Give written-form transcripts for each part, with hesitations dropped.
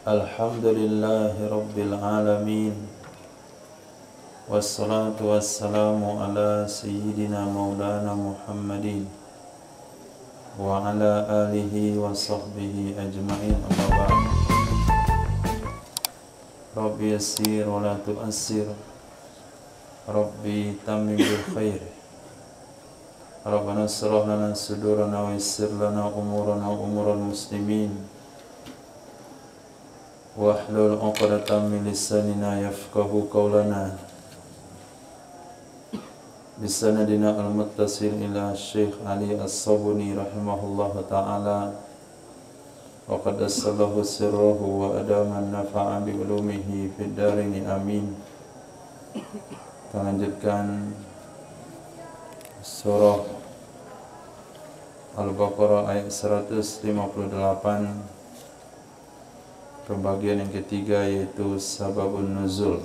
Alhamdulillahi Rabbil Alamin. Wassalatu wassalamu ala Sayyidina Maulana Muhammadin wa ala alihi wa sahbihi ajma'in. Amma ba'd. Rabbi yassir wa la tu'assir, Rabbi tammim bil khair. Rabbana shrah lana sudurana wa yassir lana umurana wa umural muslimin. Wahlul 'uqdatam min lisanina yafqahu qawlana. Bisanadina al-muttasil ila Syekh Ali As-Sabuni rahimahullahu ta'ala. Wa qad assallahu sirrahu wa adama an-nafa'a bi ulumihi fid darini amin. Kita lanjutkan surah Al-Baqarah ayat 158. Pembagian yang ketiga yaitu sababun nuzul.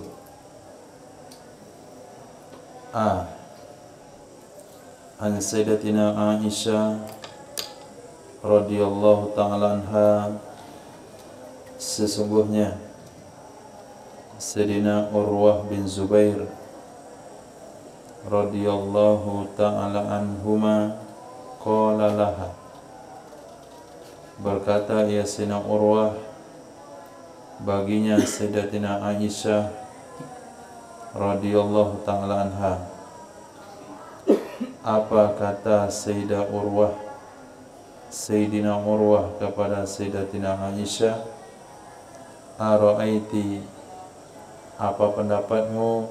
An Sayyidatina Aisyah radhiyallahu ta'ala anha, sesungguhnya Sayyidina Urwah bin Zubair radhiyallahu ta'ala anhuma qala laha, berkata ia Sayyidina Urwah baginya Sayyidatina Aisyah radhiyallahu ta'ala anha. Apa kata Sayyidah Urwah, Sayyidina Urwah kepada Sayyidatina Aisyah? Ara'aiti, apa pendapatmu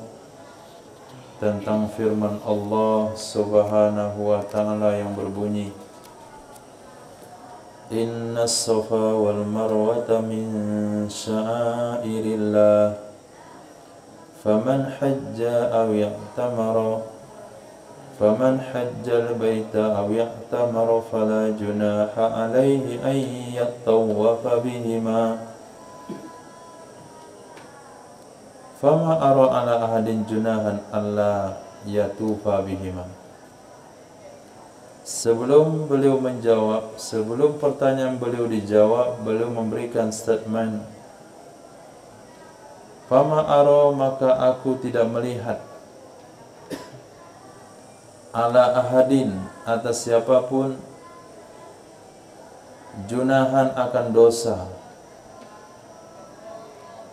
tentang firman Allah subhanahu wa ta'ala yang berbunyi, Inna as-safa wal marwata min sya'airillah, faman hajja aw ya'tamara al-baita aw ya'tamara fala junaha alayhi an yattawafa bihima, fama ara ala ahadin junahan alla yatufa bihima. Sebelum beliau menjawab, sebelum pertanyaan beliau dijawab, beliau memberikan statement, fama ara, maka aku tidak melihat, ala ahadin, atas siapapun, junahan akan dosa,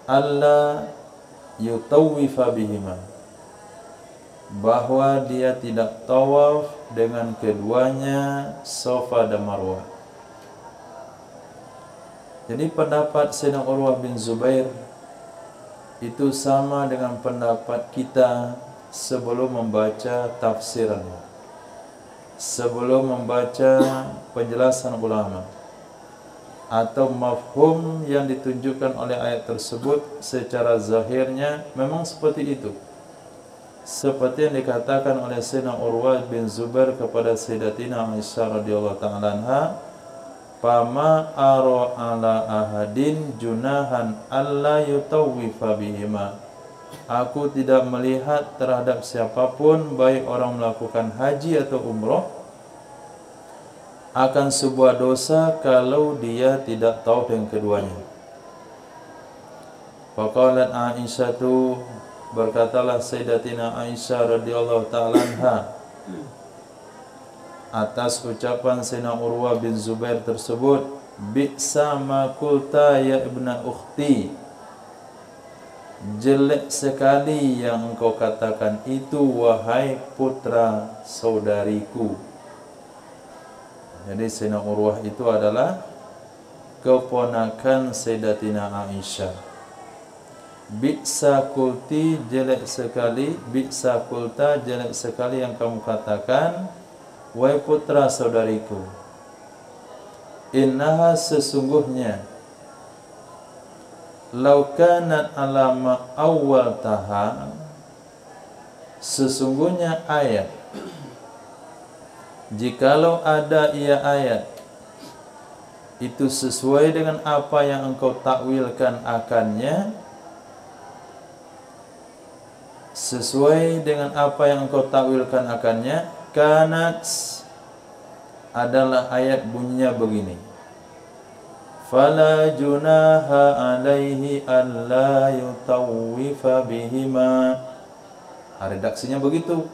alla yutawifa bihima, bahwa dia tidak tawaf dengan keduanya, Safa dan Marwah. Jadi pendapat Sayyidina Urwah bin Zubair itu sama dengan pendapat kita sebelum membaca tafsirannya, sebelum membaca penjelasan ulama, atau mafhum yang ditunjukkan oleh ayat tersebut secara zahirnya memang seperti itu, seperti yang dikatakan oleh Sayyidina Urwah bin Zubair kepada Sayyidatina Aisyah radhiyallahu ta'ala anha, fama ara ala ahadin junahan alla yutawwifa bihima, aku tidak melihat terhadap siapapun, baik orang melakukan haji atau umrah, akan sebuah dosa kalau dia tidak tahu dengan keduanya. Faqalat Aisyah tu, berkatalah Sayyidatina Aisyah radhiyallahu ta'ala anha atas ucapan Sayyidina Urwah bin Zubair tersebut, bi'sa ma qulta ya ibna ukhti, jelek sekali yang engkau katakan itu wahai putra saudariku. Jadi Sayyidina Urwah itu adalah keponakan Sayyidatina Aisyah. Bi'sa kulti, jelek sekali, bi'sa kulta, jelek sekali yang kamu katakan, wahai putra saudariku. Innaha, sesungguhnya, law kanat alama awal taha, sesungguhnya ayat, jikalau ada ia ayat itu sesuai dengan apa yang engkau takwilkan akannya, sesuai dengan apa yang engkau takwilkan akannya, kanat, adalah ayat bunyinya begini, fala junaha alaihi alla yutawwifa bihima. Redaksinya begitu.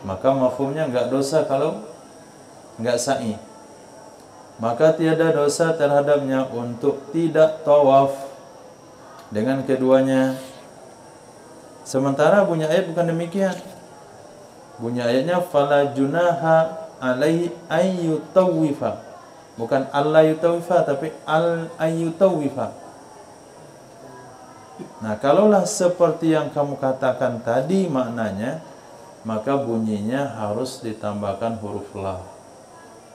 Maka mafhumnya enggak dosa kalau enggak sa'i. Maka tiada dosa terhadapnya untuk tidak tawaf dengan keduanya. Sementara bunyi ayat bukan demikian. Bunyi ayatnya fala junaha alaihi ayyutawwifa. Bukan alla yutawwifa tapi al ayyutawwifa. Nah, kalaulah seperti yang kamu katakan tadi maknanya, maka bunyinya harus ditambahkan huruf la.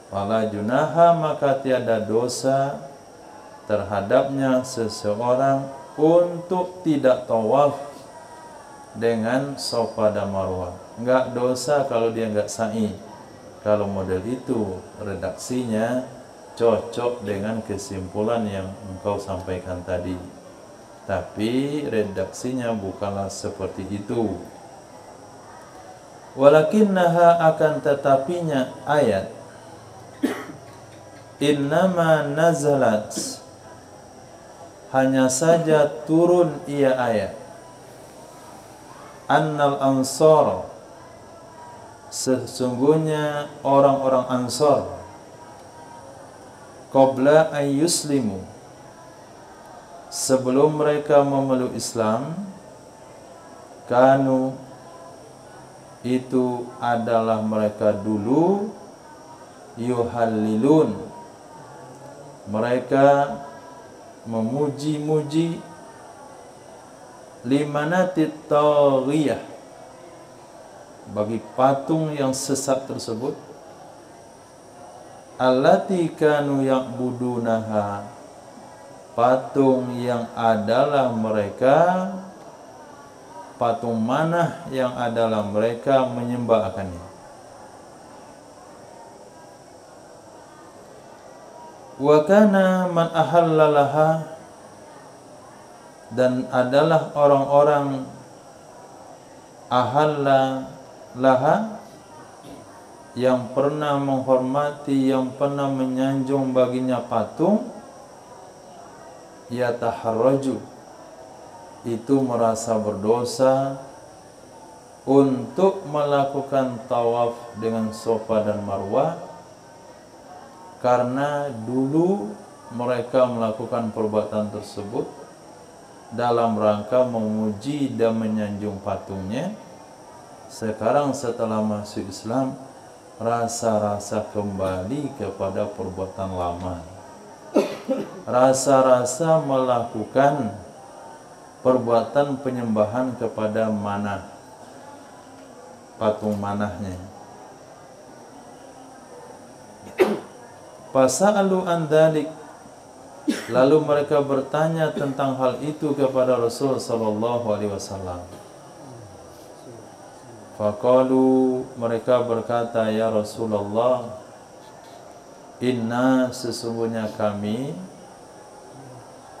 Fala junaha, maka tiada dosa terhadapnya seseorang untuk tidak tawaf dengan Safa dan Marwah. Enggak dosa kalau dia enggak sa'i. Kalau model itu redaksinya cocok dengan kesimpulan yang engkau sampaikan tadi. Tapi redaksinya bukanlah seperti itu. Walakinnaha, akan tetapinya ayat innama nazalat, hanya saja turun ia ayat, annal ansar, sesungguhnya orang-orang Ansar, qabla an yuslimu, sebelum mereka memeluk Islam, kanu, itu adalah mereka dulu, yuhallilun, mereka memuji-muji, limanatit taghiyah, bagi patung yang sesat tersebut, allati kanu ya'budunaha, patung yang adalah mereka, patung manah yang adalah mereka menyembah akannya. Wa kana man ahallalaha, dan adalah orang-orang ahallalaha, yang pernah menghormati, yang pernah menyanjung baginya patung, yataharraju, itu merasa berdosa untuk melakukan tawaf dengan Safa dan Marwah, karena dulu mereka melakukan perbuatan tersebut dalam rangka memuji dan menyanjung patungnya. Sekarang setelah masuk Islam, rasa-rasa kembali kepada perbuatan lama, rasa-rasa melakukan perbuatan penyembahan kepada manah, patung manahnya. Fasa'alu an dzalik, lalu mereka bertanya tentang hal itu kepada Rasul sallallahu alaihi wasallam. Faqalu, mereka berkata, ya Rasulullah, inna, sesungguhnya kami,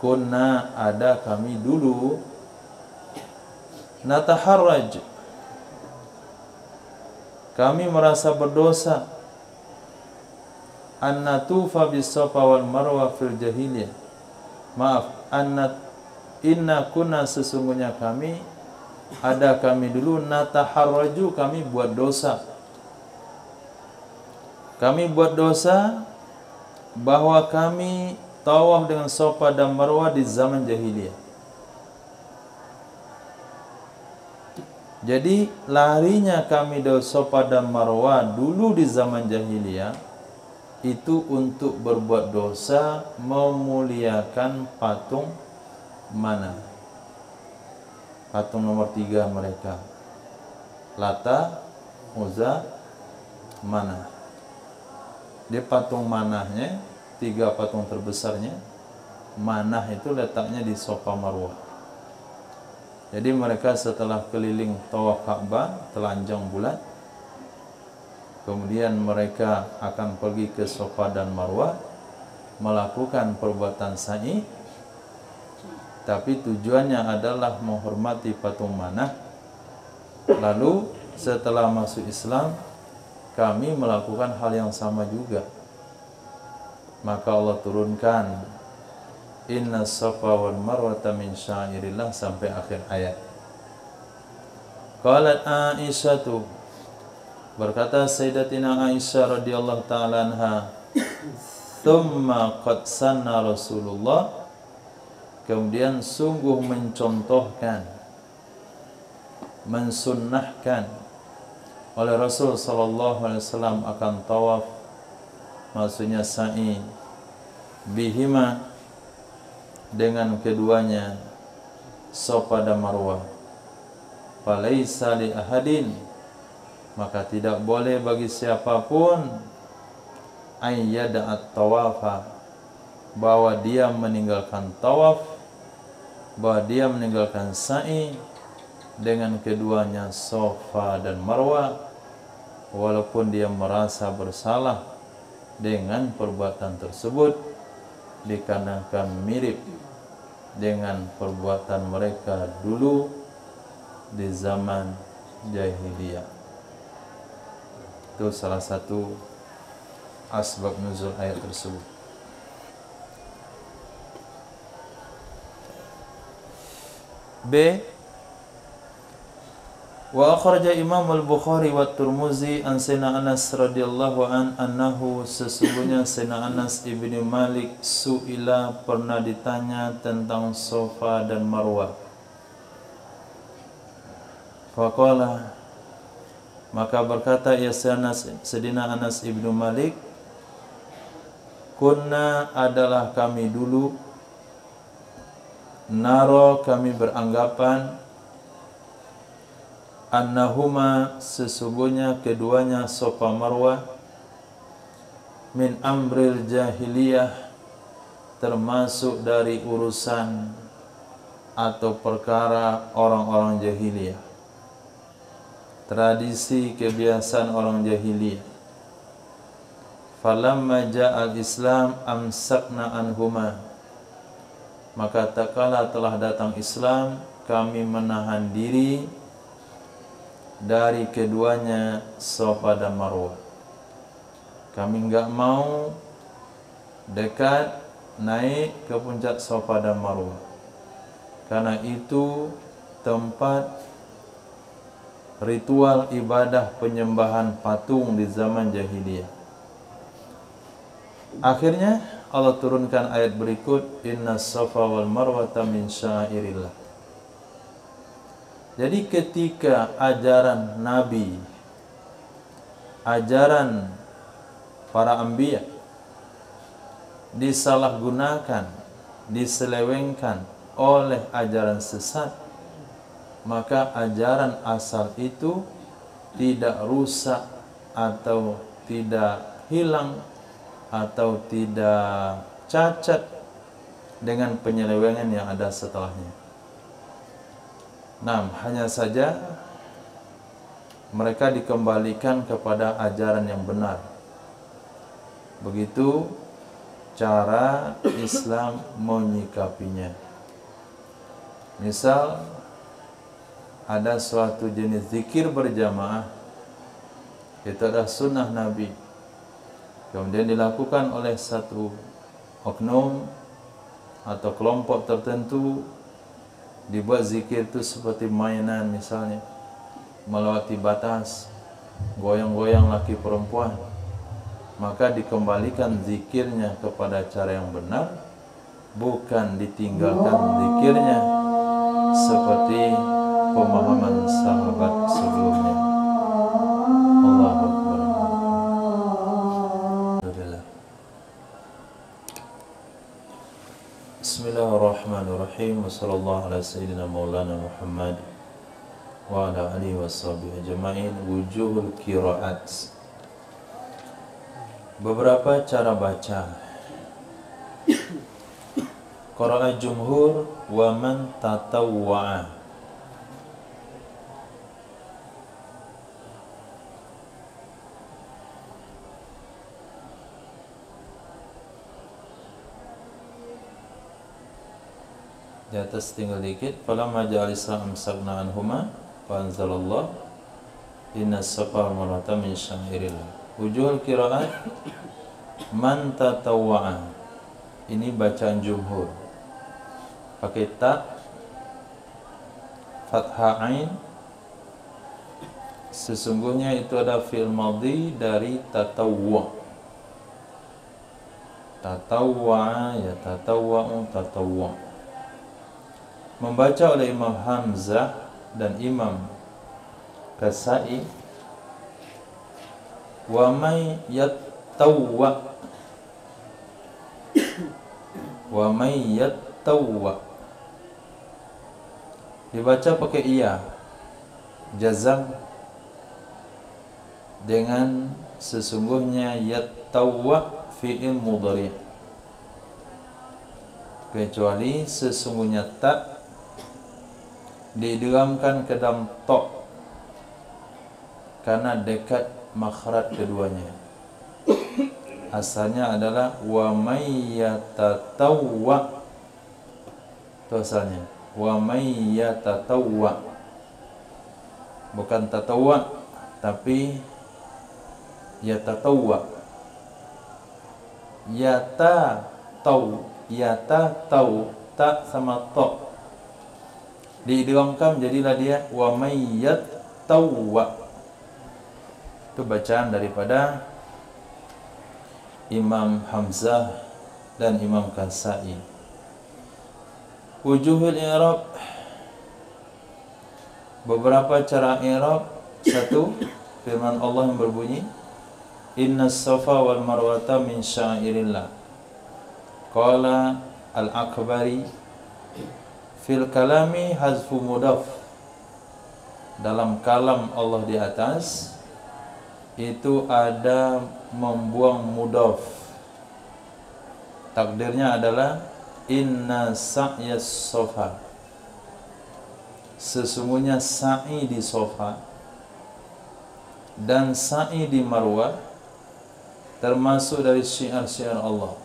kunna, ada kami dulu, nataharraj, kami merasa berdosa, an natufa bis Safa wal Marwah fil jahiliyah. Maaf, inna kunna, sesungguhnya kami, ada kami dulu, nataharraju, kami buat dosa. Kami buat dosa bahwa kami tawaf dengan Safa dan Marwah di zaman jahiliyah. Jadi larinya kami dari Safa dan Marwah dulu di zaman jahiliyah itu untuk berbuat dosa, memuliakan patung mana? Patung nomor 3 mereka, Lata, Uzza, Manah. Dia patung manahnya, 3 patung terbesarnya, Manah itu letaknya di Safa Marwah. Jadi mereka setelah keliling tawaf Ka'bah, telanjang bulat, kemudian mereka akan pergi ke Safa dan Marwah, melakukan perbuatan sa'i, tapi tujuannya adalah menghormati patung manah. Lalu setelah masuk Islam, kami melakukan hal yang sama juga. Maka Allah turunkan Inna safa wal marwata min syairillah sampai akhir ayat. Qalat Aisyatu, berkata Sayyidatina Aisyah radhiyallahu ta'ala anha, thumma qad sanna Rasulullah, kemudian sungguh mencontohkan, mensunnahkan oleh Rasul sallallahu alaihi wasallam akan tawaf, maksudnya sa'i, bihima, dengan keduanya, Safa dan Marwah. Falaisa li ahadin, maka tidak boleh bagi siapapun ayyada'at tawafa, bahwa dia meninggalkan tawaf, bahwa dia meninggalkan sa'i dengan keduanya Safa dan Marwah, walaupun dia merasa bersalah dengan perbuatan tersebut, dikarenakan mirip dengan perbuatan mereka dulu di zaman jahiliyah. Itu salah satu asbab nuzul ayat tersebut. B. Wa akhraja Imam al-Bukhari wa Tirmizi an Sayyidina Anas radhiyallahu anhu, sesungguhnya Sayyidina Anas ibni Malik su'ila, pernah ditanya tentang Safa dan Marwah. Faqala, maka berkata ya Sayyidina Anas ibnu Malik, kunna, adalah kami dulu, naro, kami beranggapan, annahuma, sesungguhnya keduanya Safa Marwah, min amril jahiliyah, termasuk dari urusan atau perkara orang-orang jahiliyah, tradisi kebiasaan orang jahiliyah. Falamma ja'al Islam amsakna anhuma, maka tak kala telah datang Islam, kami menahan diri dari keduanya Safa dan Marwah. Kami enggak mau dekat naik ke puncak Safa dan Marwah, karena itu tempat ritual ibadah penyembahan patung di zaman jahiliyah. Akhirnya Allah turunkan ayat berikut, inna safa wal marwata min syairillah. Jadi ketika ajaran Nabi, ajaran para anbiya disalahgunakan, diselewengkan oleh ajaran sesat, maka ajaran asal itu tidak rusak atau tidak hilang atau tidak cacat dengan penyelewengan yang ada setelahnya. Nah, hanya saja mereka dikembalikan kepada ajaran yang benar. Begitu cara Islam menyikapinya. Misal ada suatu jenis zikir berjamaah, itu adalah sunnah Nabi, kemudian dilakukan oleh satu oknum atau kelompok tertentu, dibuat zikir itu seperti mainan, misalnya melewati batas, goyang-goyang laki perempuan, maka dikembalikan zikirnya kepada cara yang benar, bukan ditinggalkan zikirnya seperti pemahaman sahabat sebelumnya. Allahu Akbar. Alhamdulillah. Bismillahirrahmanirrahim. Wassallallahu ala sayyidina maulana Muhammad wa ala alihi washabihi ajma'in. Wujuhul qiraat. Beberapa cara baca. Qara'a jumhur wa man tatawwa'a. Di atas tinggal dikit. Falamma ja'al Islam amsakna anhuma fa anzalallah inna safa wal marwata min syairillah. Wujuhul qiraat man tatawwa'a. Ini bacaan jumhur. pakai ta, fathah ain. Sesungguhnya itu ada fi'il madhi dari tatawwa. Tatawwa, ya tatawwa'u, tatawwa. Membaca oleh Imam Hamzah dan Imam Kasai, wa may yattawwa, wa may yattawwa. Dibaca pakai iya, jazam dengan sesungguhnya yattawwa fi'il mudhari', kecuali sesungguhnya tak diidghamkan ke dalam ta karena dekat makhraj keduanya. Asalnya adalah wa may yatatawwa, itu asalnya wa may yatatawwa, bukan tatawwa tapi yatatawwa. Yatatau, tak sama ta diidghamkan, jadilah dia wa may yattawwa. Itu bacaan daripada Imam Hamzah dan Imam Kasai. Wujuhul i'rab, beberapa cara i'rab. Satu, firman Allah yang berbunyi, Inna safa wal marwata min syairillah. Qala al-Akbari, fil kalami hazfu mudaf. Dalam kalam Allah di atas itu ada membuang mudaf. Takdirnya adalah inna sa'yas safa, sesungguhnya sa'i di safa dan sa'i di marwah termasuk dari syiar-syiar Allah.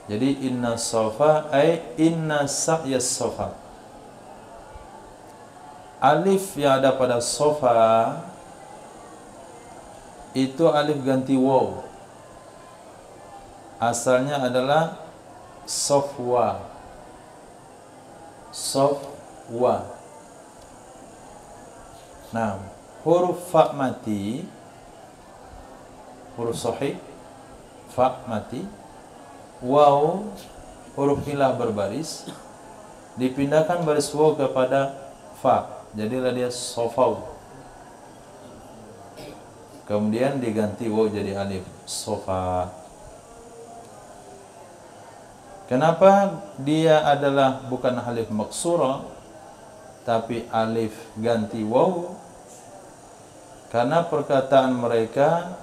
Jadi inna safa ay inna sa'yas safa. Alif yang ada pada safa itu alif ganti waw. Asalnya adalah safwa. Safwa. Nah, huruf fa mati, huruf sahih, fa mati, waw huruf ilah berbaris, dipindahkan baris waw kepada fa, jadilah dia sofau. Kemudian diganti waw jadi alif, sofa. Kenapa dia adalah bukan alif maksura tapi alif ganti waw? Karena perkataan mereka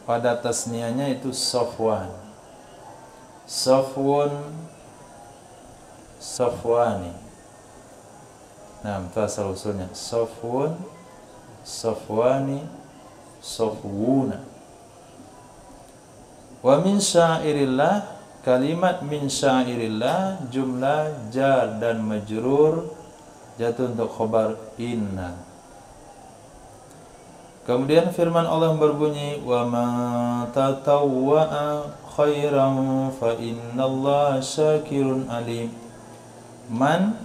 pada tasniahnya itu safwan, safwun, safwani. Nah, itu asal usulnya safwun, safwani, safwuna. Wa min syairillah, kalimat min syairillah jumlah jar dan majrur jatuh untuk khabar inna. Kemudian firman Allah berbunyi, wa ma tatawwa'a khairan fa innallaha syakirun alim. Man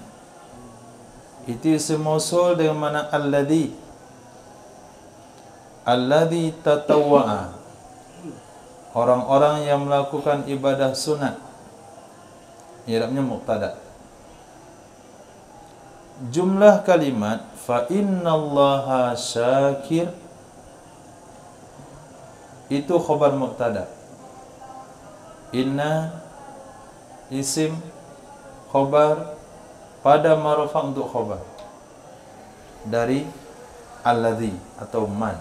itu isim mausul dengan makna alladhi. Alladhi tatawwa'a, orang-orang yang melakukan ibadah sunat. I'rabnya mubtada. Jumlah kalimat fa innallaha syakir itu khabar mubtada. Inna isim khabar pada marfa untuk khabar dari alladhi atau man.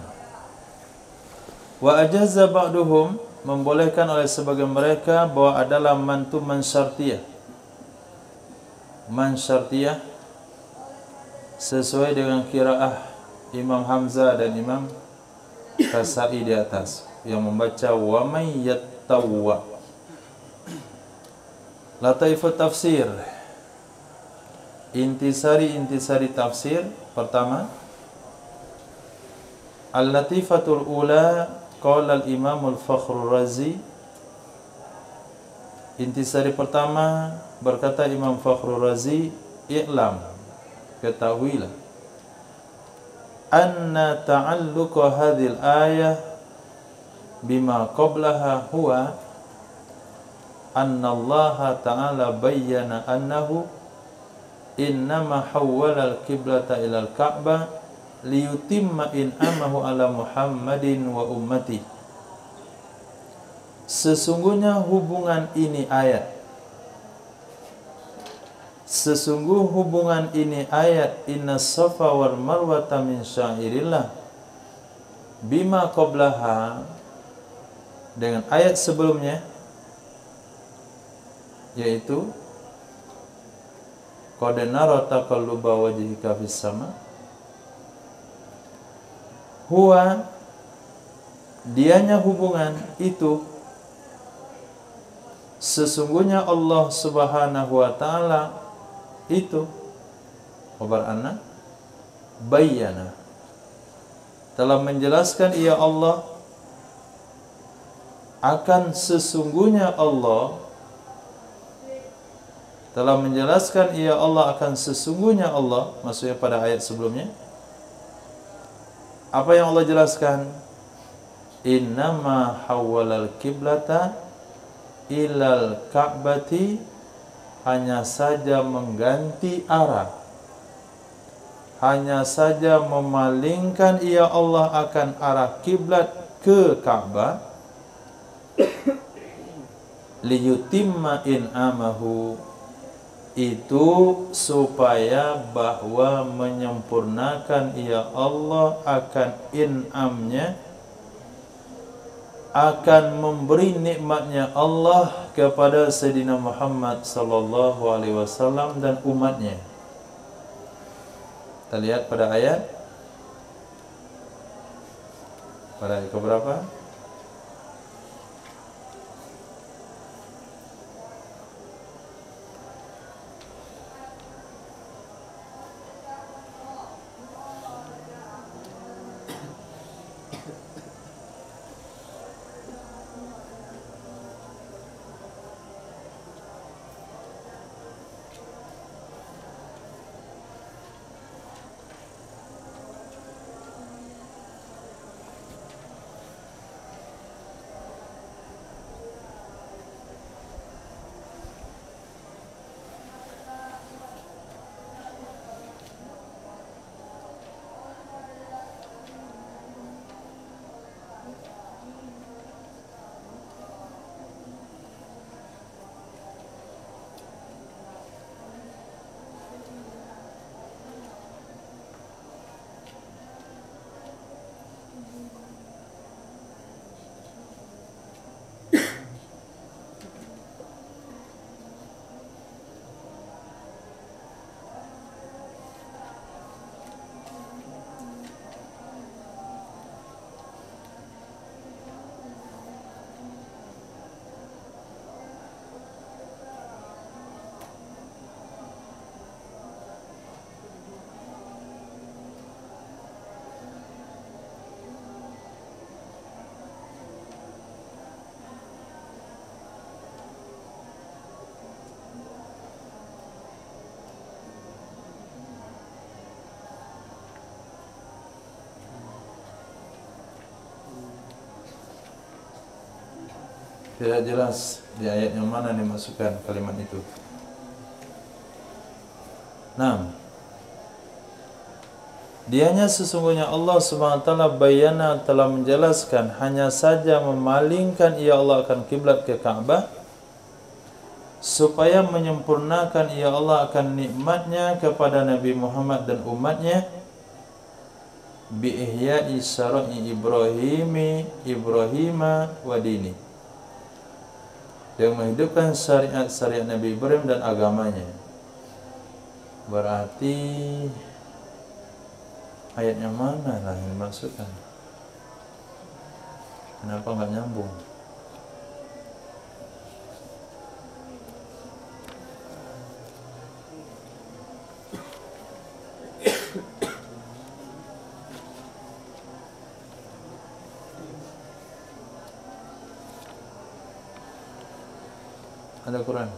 Wa ajaza ba'duhum, membolehkan oleh sebagian mereka bahwa adalah man tu man syartiyah. Man syartiyah sesuai dengan qiraah Imam Hamzah dan Imam Kasai di atas yang membaca wa may yattawwa. Lataifut tafsir, intisari tafsir. Pertama, al-latifatul ula, qala al-imam al-Fakhrur Razi, Intisari pertama, berkata Imam Fakhrul Razi, "I'lam," ketahuilah, "anna ta'alluqa hadhil ayah bima qablaha huwa anna Allah ta'ala bayyana annahu innama hawwala al-qiblata ila al-Ka'bah liyutimma in'amahu ala Muhammadin wa ummati." Sesungguhnya hubungan ini ayat, sesungguh hubungan ini ayat, inna safa wal marwata min syairillah, bima qablaha, dengan ayat sebelumnya, yaitu qad nara taqalluba wajhika fis sama, huwa, dianya hubungan itu, sesungguhnya Allah Subhanahu wa taala itu, khabar anna, bayyana, telah menjelaskan ia Allah, akan sesungguhnya Allah, telah menjelaskan ia Allah akan sesungguhnya Allah, maksudnya pada ayat sebelumnya. Apa yang Allah jelaskan? Innama hawwalal qiblata ilal Ka'bati, hanya saja mengganti arah, hanya saja memalingkan ia Allah akan arah kiblat ke Ka'bah, liyutimma in'amahu, itu supaya bahwa menyempurnakan ia Allah akan in'amnya, akan memberi nikmatnya Allah kepada Sayyidina Muhammad sallallahu alaihi wasallam dan umatnya. Kita lihat pada ayat keberapa? Tidak jelas di ayat yang mana dimasukkan kalimat itu. 6. Dianya sesungguhnya Allah Subhanahu wa taala bayana, telah menjelaskan, hanya saja memalingkan ia Allah akan kiblat ke Ka'bah, supaya menyempurnakan ia Allah akan nikmatnya kepada Nabi Muhammad dan umatnya, bi ihya'i syara'i Ibrahima wa dini, yang menghidupkan syariat Nabi Ibrahim dan agamanya. Berarti ayat yang mana lah yang dimaksudkan? Kenapa enggak nyambung? Ada Quran?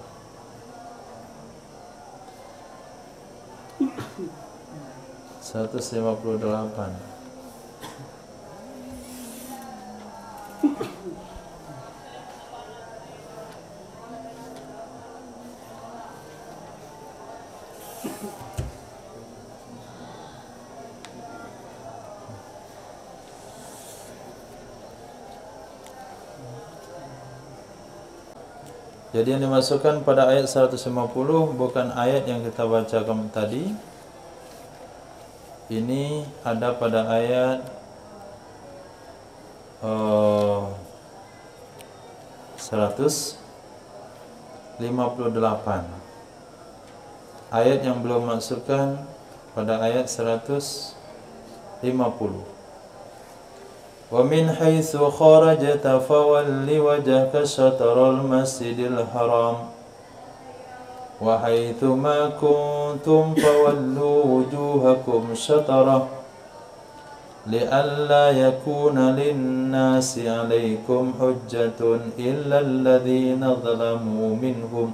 (158). Jadi yang dimasukkan pada ayat 150 bukan ayat yang kita bacakan tadi. Ini ada pada ayat 158. Ayat yang belum masukkan pada ayat 150. وَمِنْ حَيْثُ خَرَجْتَ فَوَلِّ وَجْهَكَ شَطْرَ الْمَسْجِدِ الْحَرَامِ وَحَيْثُ مَا كُنْتُمْ فَوَلُّوا وُجُوهَكُمْ شَطْرَهُ لِئَلَّا يَكُونَ لِلنَّاسِ عَلَيْكُمْ حُجَّةٌ إِلَّا الَّذِينَ ظَلَمُوا مِنْهُمْ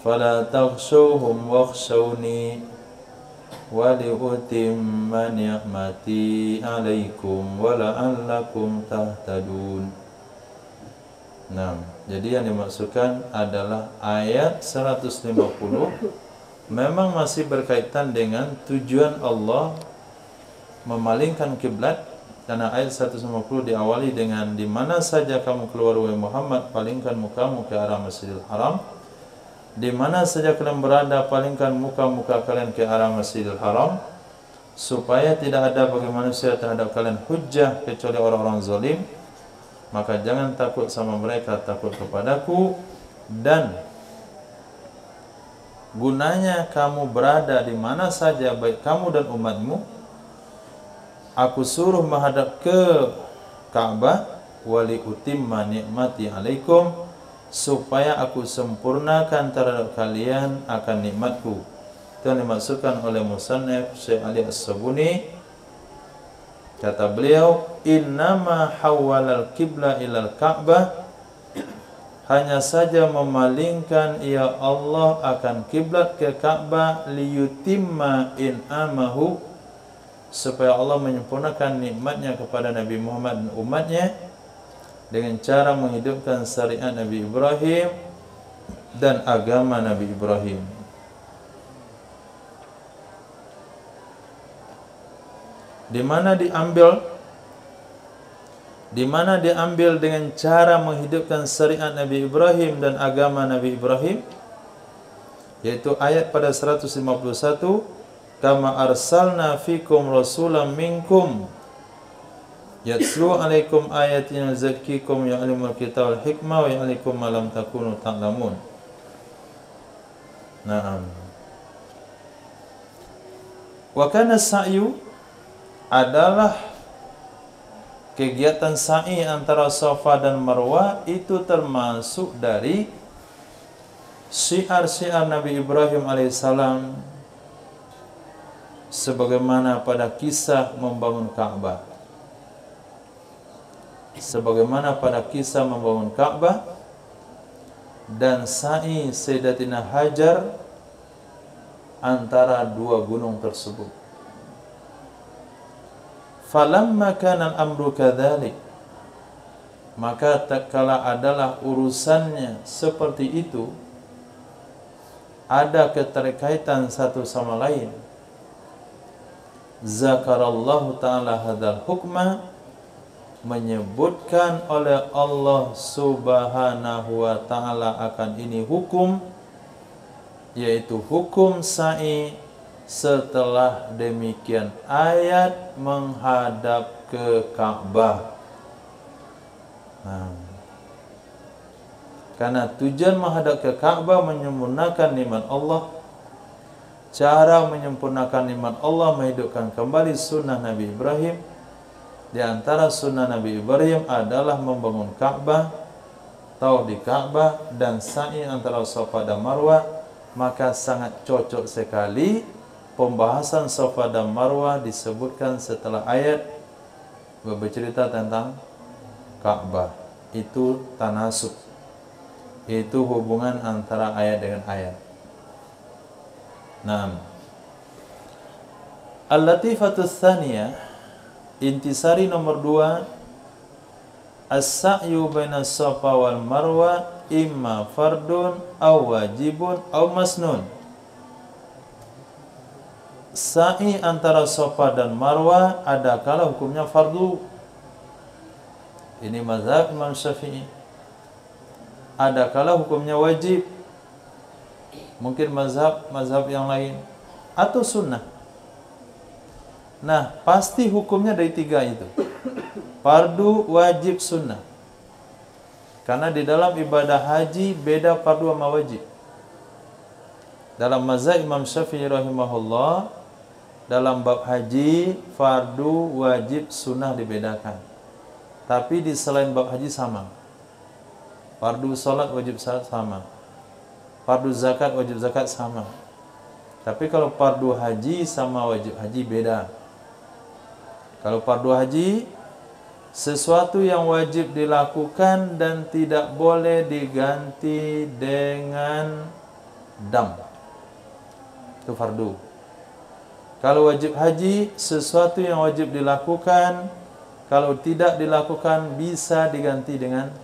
فَلَا تَخْشَوْهُمْ وَاخْشَوْنِي وَلِأُتِمَّ نِعْمَتِي عَلَيْكُمْ وَلَعَلَّكُمْ تَهْتَدُونَ. Nah, jadi yang dimaksudkan adalah ayat 150 memang masih berkaitan dengan tujuan Allah memalingkan kiblat, karena ayat 150 diawali dengan di mana saja kamu keluar wahai Muhammad, palingkan mukamu ke arah Masjidil Haram. Di mana saja kalian berada, palingkan muka-muka kalian ke arah Masjidil Haram, supaya tidak ada bagi manusia terhadap kalian hujjah kecuali orang-orang zalim. Maka jangan takut sama mereka, takut kepadaku. Dan gunanya kamu berada di mana saja, baik kamu dan umatmu, aku suruh menghadap ke Ka'bah, wali utimma ni'mati alaikum, supaya aku sempurnakan terhadap kalian akan nikmatku. Itu yang dimaksudkan oleh musannif Syekh Ali As-Sabuni. Kata beliau, innama hawwalal qibla ilal Ka'bah, hanya saja memalingkan ya Allah akan kiblat ke Ka'bah, liyutimma in'amahu, supaya Allah menyempurnakan nikmatnya kepada Nabi Muhammad dan umatnya dengan cara menghidupkan syariat Nabi Ibrahim dan agama Nabi Ibrahim. Di mana diambil dengan cara menghidupkan syariat Nabi Ibrahim dan agama Nabi Ibrahim, yaitu ayat pada 151, kama arsalna fikum rasulam minkum yatslu alaikum ayatina zakkikum ya'limul kitab wal hikmah wa ya'likum ma lam takunu ta'lamun. Naam. Wa kana sa'yu adalah kegiatan sa'i antara Safa dan Marwah, itu termasuk dari syiar-syiar Nabi Ibrahim alaihissalam, sebagaimana pada kisah membangun Ka'bah. Sebagaimana pada kisah membangun Ka'bah dan sa'i Sayyidatina Hajar antara dua gunung tersebut. Falamma kana al-amru kadzalik, maka tatkala adalah urusannya seperti itu, ada keterkaitan satu sama lain, zakarallahu ta'ala hadzal hukma, menyebutkan oleh Allah subhanahu wa ta'ala akan ini hukum, yaitu hukum sa'i. Setelah demikian ayat menghadap ke Ka'bah. Karena tujuan menghadap ke Ka'bah menyempurnakan nikmat Allah. Cara menyempurnakan nikmat Allah menghidupkan kembali sunnah Nabi Ibrahim. Di antara sunnah Nabi Ibrahim adalah membangun Ka'bah, tawaf di Ka'bah, dan sa'i antara Safa dan Marwah. Maka sangat cocok sekali pembahasan Safa dan Marwah disebutkan setelah ayat bercerita tentang Ka'bah. Itu tanasub. Itu hubungan antara ayat dengan ayat. Nah, Al-Latifatus Tsaniyah, intisari nomor 2, as-sa'yu bainas Safa wal Marwa imma fardun aw wajibun aw masnun. Sa'i antara Safa dan Marwa ada kala hukumnya fardu. Ini mazhab Imam Syafi'i. Ada kala hukumnya wajib. Mungkin mazhab yang lain, atau sunnah. Nah, pasti hukumnya dari 3 itu. Fardu, wajib, sunnah. Karena di dalam ibadah haji beda fardu sama wajib. Dalam mazhab Imam Syafi'i rahimahullah, dalam bab haji fardu, wajib, sunnah dibedakan. Tapi di selain bab haji sama. Fardu salat, wajib salat sama. Fardu zakat, wajib zakat sama. Tapi kalau fardu haji sama wajib haji beda. Kalau fardu haji, sesuatu yang wajib dilakukan dan tidak boleh diganti dengan dam. Itu fardu. Kalau wajib haji, sesuatu yang wajib dilakukan, kalau tidak dilakukan bisa diganti dengan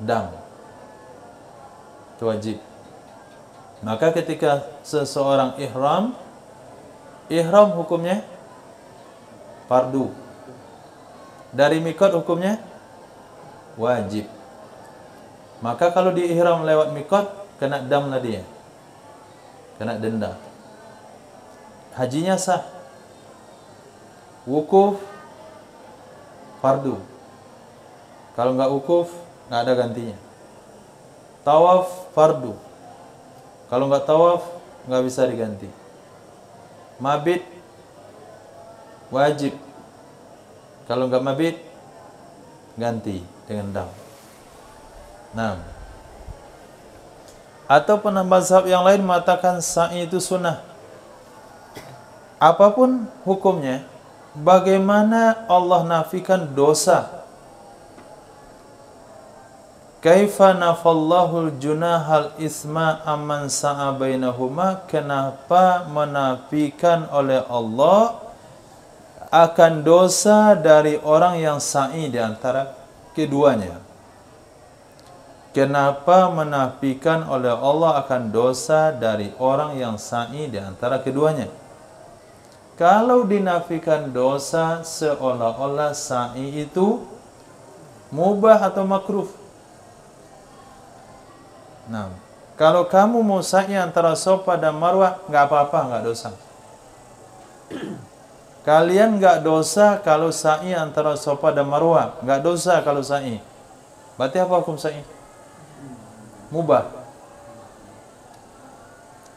dam. Itu wajib. Maka ketika seseorang ihram hukumnya fardu. Dari mikot hukumnya wajib. Maka kalau di ihram lewat mikot, kena dam lah dia. Kena denda. Hajinya sah. Wukuf fardu. Kalau nggak wukuf, nggak ada gantinya. Tawaf fardu. Kalau nggak tawaf, nggak bisa diganti. Mabit wajib. Kalau nggak mabit, ganti dengan dam. Nah, ataupun mazhab yang lain mengatakan sa'i itu sunnah. Apapun hukumnya, bagaimana Allah nafikan dosa? Kaifa nafallahul junahal isma amman sa'a bainahuma? Kenapa menafikan oleh Allah akan dosa dari orang yang sa'i di antara keduanya? Kenapa menafikan oleh Allah akan dosa dari orang yang sa'i di antara keduanya? Kalau dinafikan dosa, seolah-olah sa'i itu mubah atau makruh. Nah, kalau kamu mau sa'i antara Safa dan Marwah, nggak apa-apa, nggak dosa. Kalian nggak dosa kalau sa'i antara Safa dan Marwah, nggak dosa kalau sa'i. Berarti apa hukum sa'i? Mubah.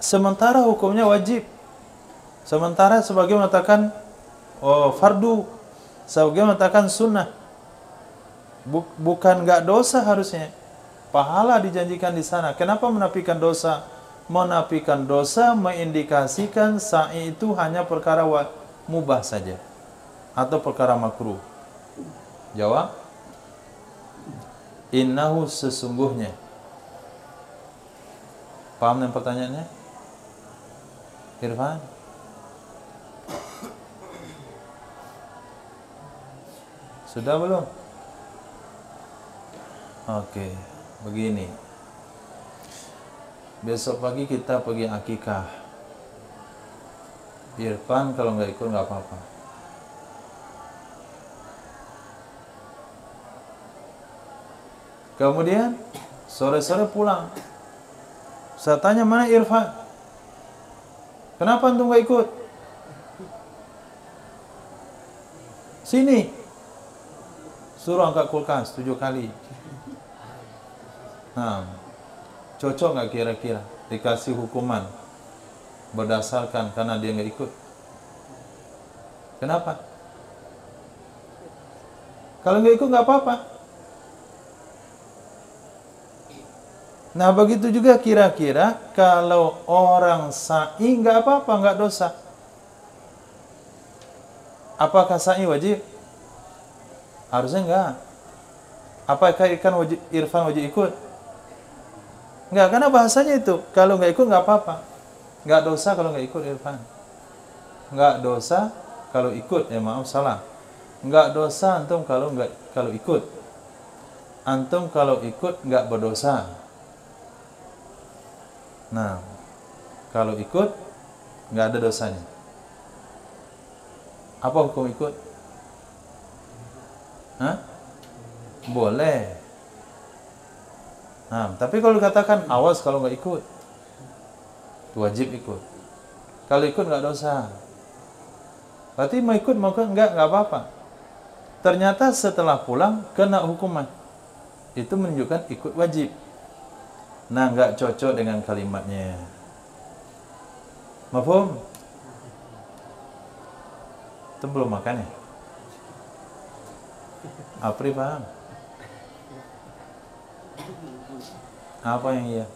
Sementara hukumnya wajib. Sementara sebagian mengatakan fardu, sebagian mengatakan sunnah. Bukan nggak dosa harusnya. Pahala dijanjikan di sana. Kenapa menafikan dosa? Menafikan dosa mengindikasikan sa'i itu hanya perkara mubah saja atau perkara makruh. Jawab, innahu sesungguhnya. Paham dengan pertanyaannya? Irfan? Sudah belum? Oke, begini. Besok pagi kita pergi akikah. Irfan kalau nggak ikut nggak apa-apa. Kemudian sore-sore pulang. Saya tanya, mana Irfan? Kenapa antum nggak ikut? Sini. Suruh angkat kulkas 7 kali. Nah, cocok nggak kira-kira dikasih hukuman berdasarkan karena dia nggak ikut? Kenapa? Kalau nggak ikut nggak apa-apa. Nah, begitu juga kira-kira kalau orang sa'i nggak apa-apa, nggak dosa. Apakah sa'i wajib? Harusnya enggak. Apakah Irfan wajib ikut? Enggak, karena bahasanya itu. Kalau nggak ikut nggak apa-apa. Nggak dosa kalau nggak ikut, Irfan. Nggak dosa kalau ikut, maaf salah. Nggak dosa antum kalau ikut. Antum kalau ikut nggak berdosa. Nah, kalau ikut nggak ada dosanya. Apa hukum ikut? Hah? Boleh. Nah, tapi kalau dikatakan awas kalau nggak ikut, wajib ikut. Kalau ikut nggak dosa. Berarti mau ikut mau nggak apa-apa. Ternyata setelah pulang kena hukuman. Itu menunjukkan ikut wajib. Nah, nggak cocok dengan kalimatnya. Mafhum? Itu belum makan ya? Apri paham? Apa yang iya?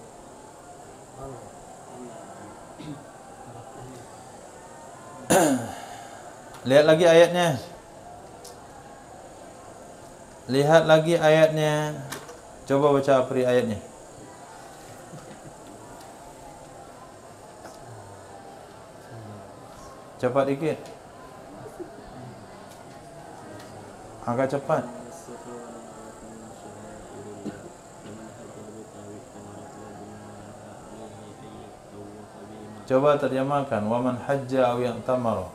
Lihat lagi ayatnya. Lihat lagi ayatnya. Coba baca Apri ayatnya. Cepat dikit. Agak cepat. Coba terjemahkan. Wa man hajja aw ya'tamara.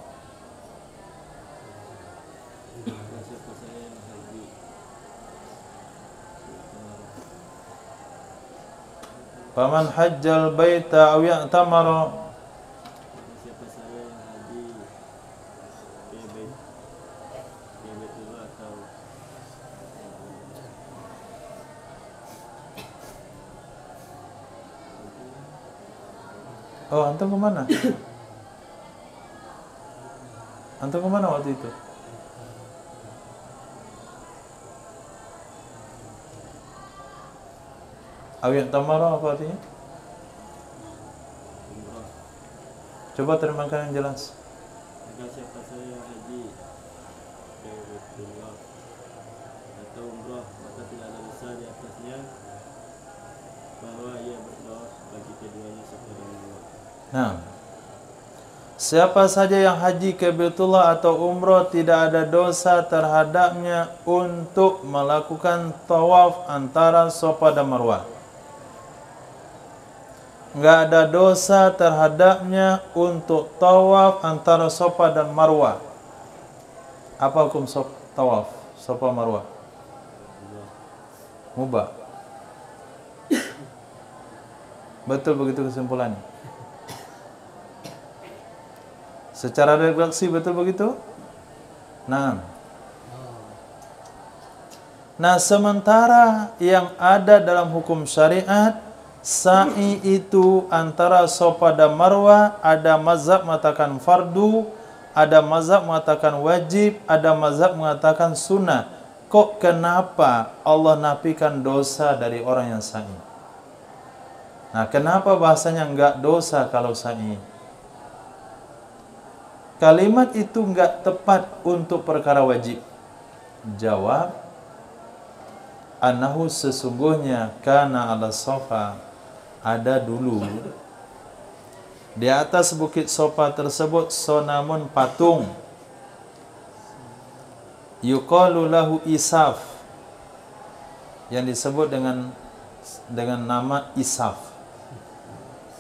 Faman hajjal baita aw ya'tamara. Oh, antum kemana? Antum kemana waktu itu? Awiyat tamara apa artinya? Coba terjemahkan yang jelas. Maka siapa saja yang haji ke Baitullah atau umrah, maka tidak ada dosa di atasnya bahwa ia bertawaf bagi keduanya secara umrah. Nah, siapa saja yang haji ke Baitullah atau umrah tidak ada dosa terhadapnya untuk melakukan tawaf antara Safa dan Marwah. Enggak ada dosa terhadapnya untuk tawaf antara Safa dan Marwah. Apa hukum tawaf Safa Marwah? Mubah. Betul begitu kesimpulannya? Secara redaksi betul begitu? Nah, sementara yang ada dalam hukum syariat, sa'i itu antara Safa dan Marwah, ada mazhab mengatakan fardu, ada mazhab mengatakan wajib, ada mazhab mengatakan sunnah. Kok kenapa Allah nafikan dosa dari orang yang sa'i? Nah, kenapa bahasanya enggak dosa kalau sa'i? Kalimat itu enggak tepat untuk perkara wajib. Jawab, annahu sesungguhnya kana ala Safa, ada dulu di atas bukit Safa tersebut sonamun patung, yuqalu lahu Isaf, yang disebut dengan nama Isaf.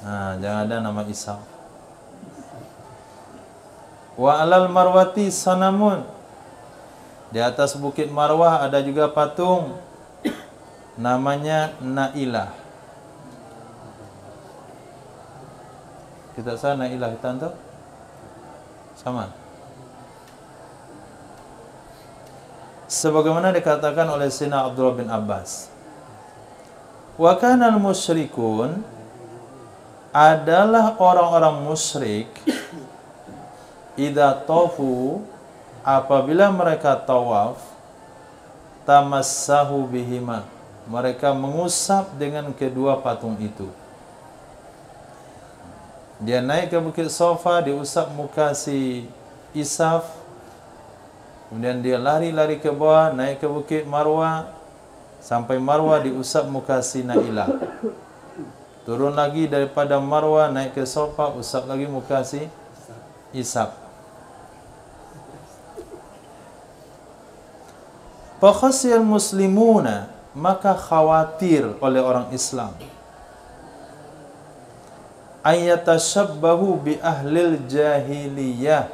Nah, jangan ada nama Isaf. Wa alal marwati sanamun, di atas bukit Marwah ada juga patung namanya Nailah. Kita sana Nailah kita tahu? Sama. Sebagaimana dikatakan oleh Sayyidina Abdullah bin Abbas, wa kana al-musyrikun, adalah orang-orang musyrik, idza tafu, apabila mereka tawaf, tamassahu bihima, mereka mengusap dengan kedua patung itu. Dia naik ke bukit Safa, diusap muka si Isaf, kemudian dia lari-lari ke bawah, naik ke bukit Marwah, sampai Marwah diusap muka si Nailah. Turun lagi daripada Marwah, naik ke Safa, usap lagi muka si Ishaq. Fakhasyal muslimuna, maka khawatir oleh orang Islam, ayatashabbahu bi ahlil jahiliyah,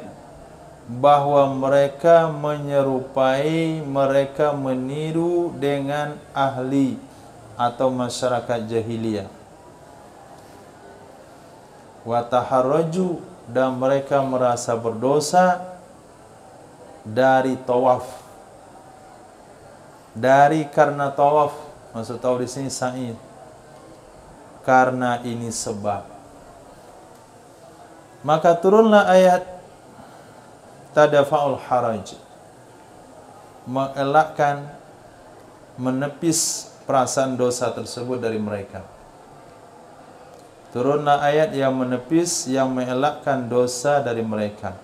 bahwa mereka menyerupai, mereka meniru dengan ahli atau masyarakat jahiliyah. Wa taharraju, dan mereka merasa berdosa dari tawaf, dari karena tawaf, maksud tawaf di sini sa'i, karena ini sebab. Maka turunlah ayat tadafa'ul haraj, mengelakkan, menepis perasaan dosa tersebut dari mereka. Turunlah ayat yang menepis, yang mengelakkan dosa dari mereka.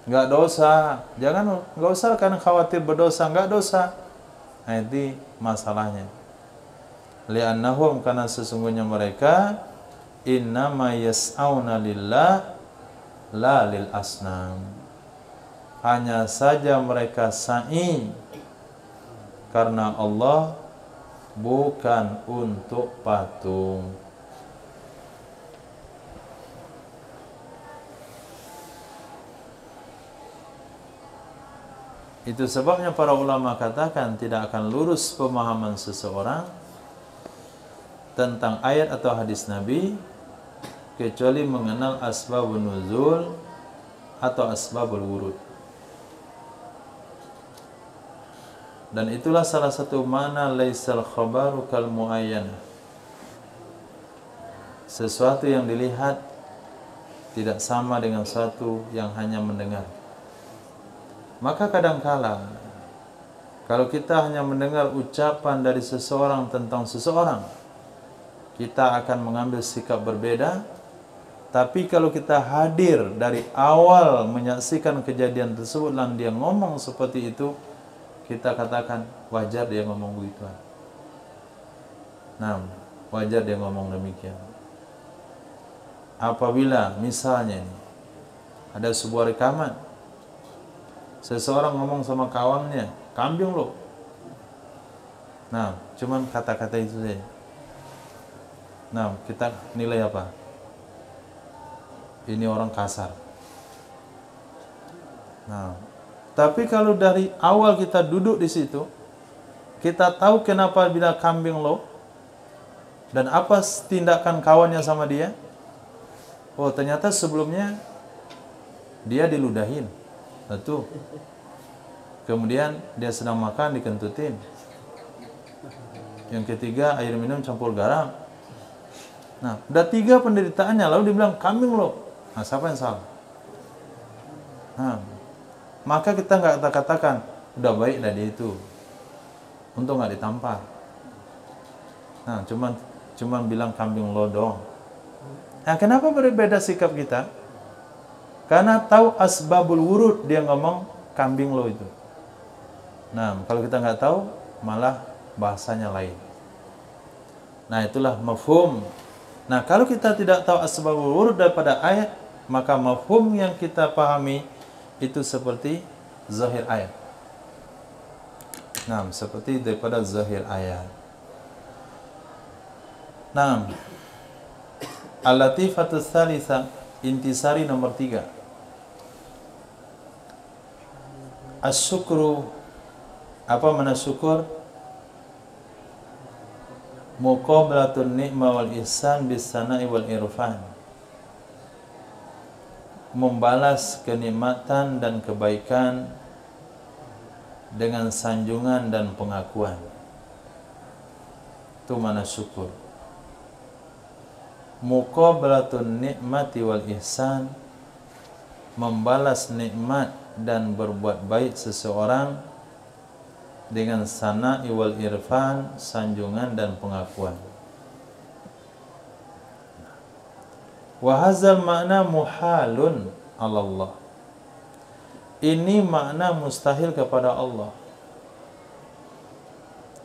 Enggak dosa, enggak usah karena khawatir berdosa, enggak dosa. Nah, itu masalahnya. Li'annahum, karena sesungguhnya mereka innama yas'auna lillah la lil asnam, hanya saja mereka sa'i karena Allah, bukan untuk patung. Itu sebabnya para ulama katakan tidak akan lurus pemahaman seseorang tentang ayat atau hadis Nabi kecuali mengenal asbabun nuzul atau asbabul wurud. Dan itulah salah satu makna laisal khabaru kal muayyanah. Sesuatu yang dilihat tidak sama dengan sesuatu yang hanya mendengar. Maka kadangkala kalau kita hanya mendengar ucapan dari seseorang tentang seseorang, kita akan mengambil sikap berbeda. Tapi kalau kita hadir dari awal menyaksikan kejadian tersebut dan dia ngomong seperti itu, kita katakan wajar dia ngomong begituan. Nah, wajar dia ngomong demikian. Apabila misalnya ini ada sebuah rekaman, seseorang ngomong sama kawannya, kambing lo. Nah, cuman kata-kata itu saja. Nah, kita nilai apa? Ini orang kasar. Nah, tapi kalau dari awal kita duduk di situ, kita tahu kenapa bila kambing lo dan apa tindakan kawannya sama dia. Oh, ternyata sebelumnya dia diludahin. Satu. Kemudian dia sedang makan dikentutin. Yang ketiga, air minum campur garam. Nah, udah 3 penderitaannya, lalu dibilang kambing lo. Nah, siapa yang salah? Nah, maka kita nggak katakan udah baik dari itu, untung nggak ditampar. Nah, cuman bilang kambing lo dong. Nah, kenapa berbeda sikap kita? Karena tahu asbabul wurud, dia ngomong kambing lo itu. Nah, kalau kita nggak tahu, malah bahasanya lain. Nah, itulah mafhum. Nah, kalau kita tidak tahu asbabul wurud daripada ayat, maka mafhum yang kita pahami itu seperti zahir ayat. Nah, seperti daripada zahir ayat. Nah, al-latifatus tsalitsah, intisari nomor 3. As-syukru, apa makna syukur? Muqabalatun ni'ma wal ihsan bis sana'i wal irfan. Membalas kenikmatan dan kebaikan dengan sanjungan dan pengakuan. Itu makna syukur. Muqabalatun ni'mati wal ihsan, membalas nikmat dan berbuat baik seseorang dengan sana'i wal irfan, sanjungan dan pengakuan. Wa hadzal makna muhalun 'ala Allah. Ini makna mustahil kepada Allah.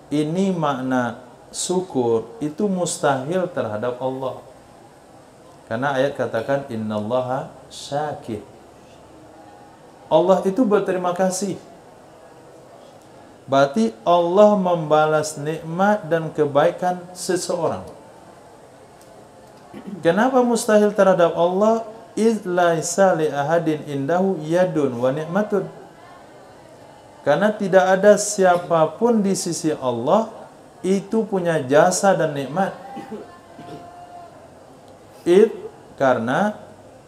Ini makna syukur itu mustahil terhadap Allah. Karena ayat katakan innallaha syakir. Allah itu berterima kasih. Berarti Allah membalas nikmat dan kebaikan seseorang. Kenapa mustahil terhadap Allah? Iz laisa li ahadin indahu yadun wa ni'matun. Karena tidak ada siapapun di sisi Allah itu punya jasa dan nikmat. Karena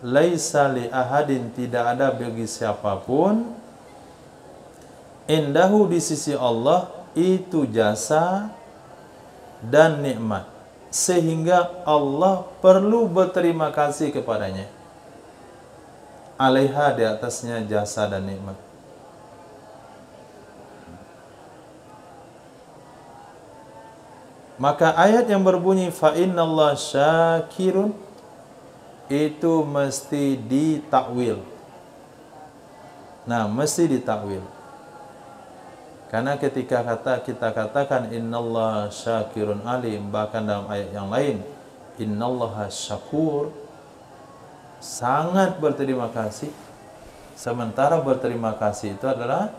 laisa li ahadin, tidak ada bagi siapapun indahu di sisi Allah itu jasa dan nikmat, sehingga Allah perlu berterima kasih kepadanya alaiha, di atasnya jasa dan nikmat. Maka ayat yang berbunyi fa innallaha syakirun itu mesti ditakwil. Nah, mesti ditakwil. Karena ketika kita katakan innallaha syakirun alim, bahkan dalam ayat yang lain innallaha syakur, sangat berterima kasih. Sementara berterima kasih itu adalah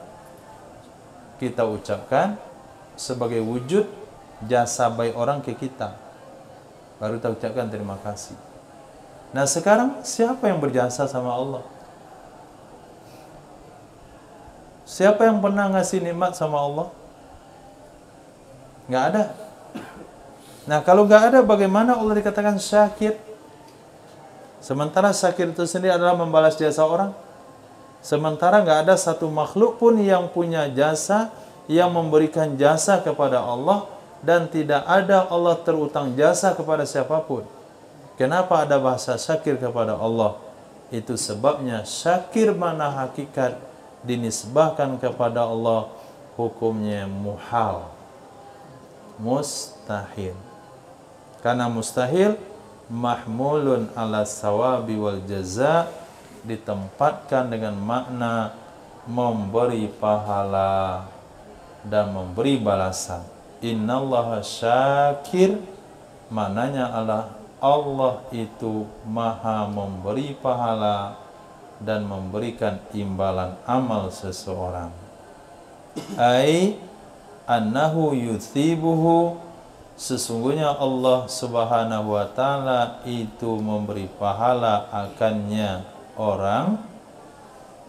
kita ucapkan sebagai wujud jasa baik orang ke kita, baru kita ucapkan terima kasih. Nah, sekarang siapa yang berjasa sama Allah? Siapa yang pernah ngasih nikmat sama Allah? Nggak ada. Nah, kalau nggak ada, bagaimana Allah dikatakan syakir? Sementara syakir itu sendiri adalah membalas jasa orang. Sementara nggak ada satu makhluk pun yang punya jasa, yang memberikan jasa kepada Allah, dan tidak ada Allah terutang jasa kepada siapapun. Kenapa ada bahasa syakir kepada Allah? Itu sebabnya syakir mana hakikat dinisbahkan kepada Allah, hukumnya muhal, mustahil. Karena mustahil mahmulun ala sawabi wal jaza, ditempatkan dengan makna memberi pahala dan memberi balasan. Innallaha syakir, maknanya Allah itu maha memberi pahala dan memberikan imbalan amal seseorang. Ai annahu yuthibuhu, sesungguhnya Allah subhanahu wa ta'ala itu memberi pahala akannya orang,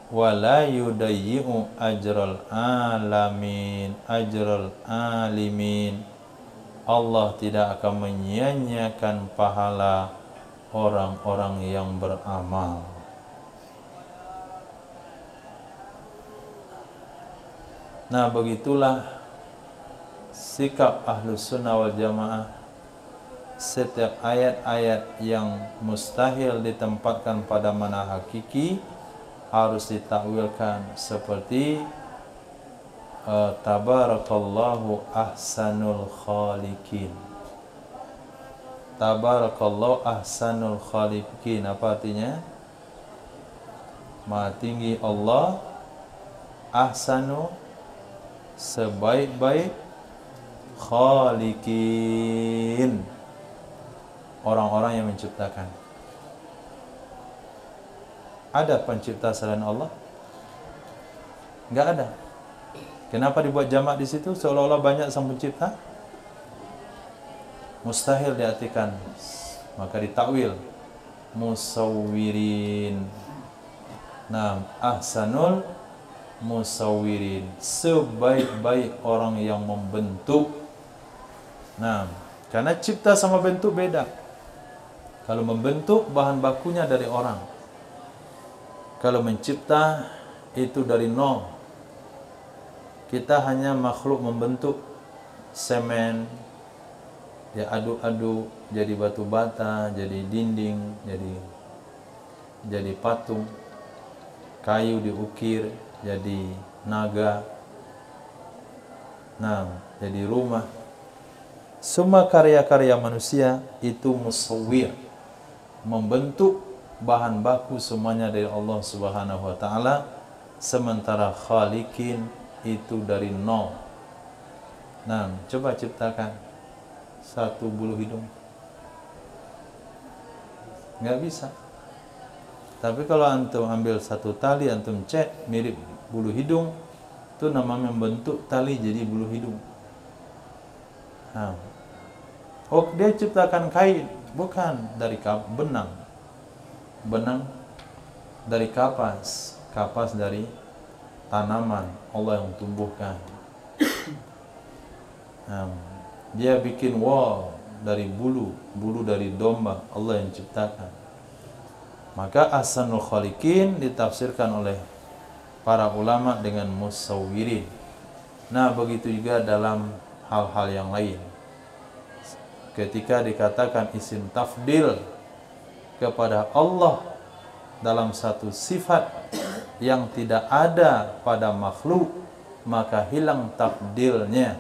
wala yudayyi'u ajral alamin, ajral alimin, Allah tidak akan menyia-nyiakan pahala orang-orang yang beramal. Nah, begitulah sikap Ahlus Sunnah wal Jamaah. Setiap ayat-ayat yang mustahil ditempatkan pada mana hakiki harus ditakwilkan seperti tabarakallahu ahsanul khaliqin. Tabarakallahu ahsanul khaliqin, apa artinya? Maha tinggi Allah, ahsanu, sebaik-baik, khaliqin, orang-orang yang menciptakan. Ada pencipta selain Allah? Enggak ada. Kenapa dibuat jamak di situ? Seolah-olah banyak sang pencipta. Mustahil diartikan, maka ditakwil musawwirin. Nah, ahsanul musawwirin, sebaik-baik orang yang membentuk. Nah, karena cipta sama bentuk beda. Kalau membentuk, bahan bakunya dari orang. Kalau mencipta, itu dari nol. Kita hanya makhluk membentuk semen, ya aduk-aduk jadi batu bata, jadi dinding, jadi patung, kayu diukir jadi naga, nah jadi rumah. Semua karya-karya manusia itu musawwir, membentuk, bahan baku semuanya dari Allah Subhanahu wa taala, sementara khaliqin itu dari nol. Nah, coba ciptakan. satu bulu hidung? Nggak bisa. Tapi kalau antum ambil satu tali, antum cek mirip bulu hidung, itu namanya membentuk tali jadi bulu hidung. Nah. Oh, dia ciptakan kain, bukan dari benang. Benang dari kapas, kapas dari tanaman Allah yang tumbuhkan. Nah, dia bikin wall dari bulu dari domba Allah yang ciptakan. Maka ahsanul khaliqin ditafsirkan oleh para ulama dengan musawwirin. Nah, begitu juga dalam hal-hal yang lain. Ketika dikatakan isim tafdil kepada Allah dalam satu sifat yang tidak ada pada makhluk, maka hilang tafdilnya.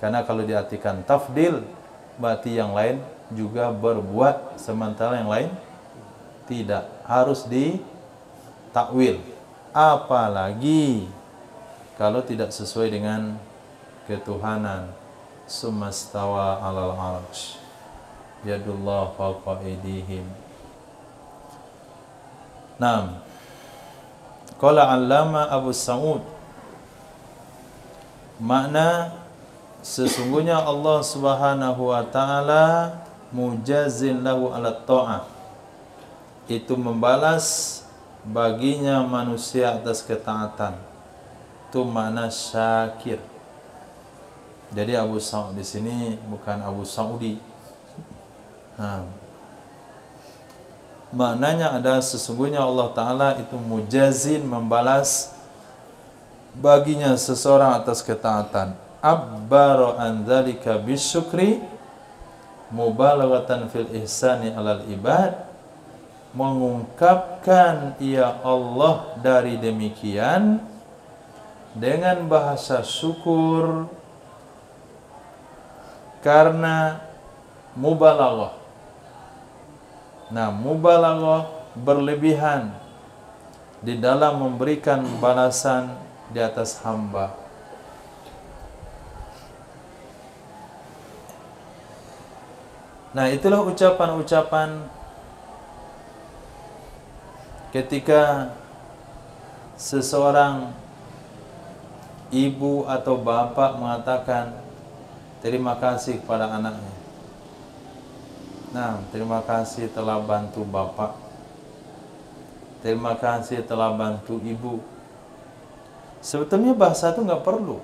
Karena kalau diartikan tafdil, berarti yang lain juga berbuat sementara yang lain tidak, harus ditakwil. Apalagi kalau tidak sesuai dengan ketuhanan. Sumastawa 'alal 'arsy. Yadullah fawqa aydihim. Naam. Qala 'allama Abu Sa'ud, makna sesungguhnya Allah Subhanahu wa taala mujazin lahu 'ala ta'ah, itu membalas baginya manusia atas ketaatan. Itu makna syakir. Jadi Abu Sa'ud di sini bukan Abu Sa'udi. Nah, maknanya adalah sesungguhnya Allah Ta'ala itu mujazin, membalas baginya seseorang atas ketaatan. Abbara an dzalika bisyukri mubalaghatan fil ihsani 'alal ibad, mengungkapkan ya Allah dari demikian dengan bahasa syukur karena mubalaghah. Nah, mubalaghah berlebihan di dalam memberikan balasan di atas hamba. Nah, itulah ucapan-ucapan ketika seseorang ibu atau bapak mengatakan terima kasih kepada anaknya. Nah, terima kasih telah bantu bapak. Terima kasih telah bantu ibu. Sebetulnya bahasa itu nggak perlu.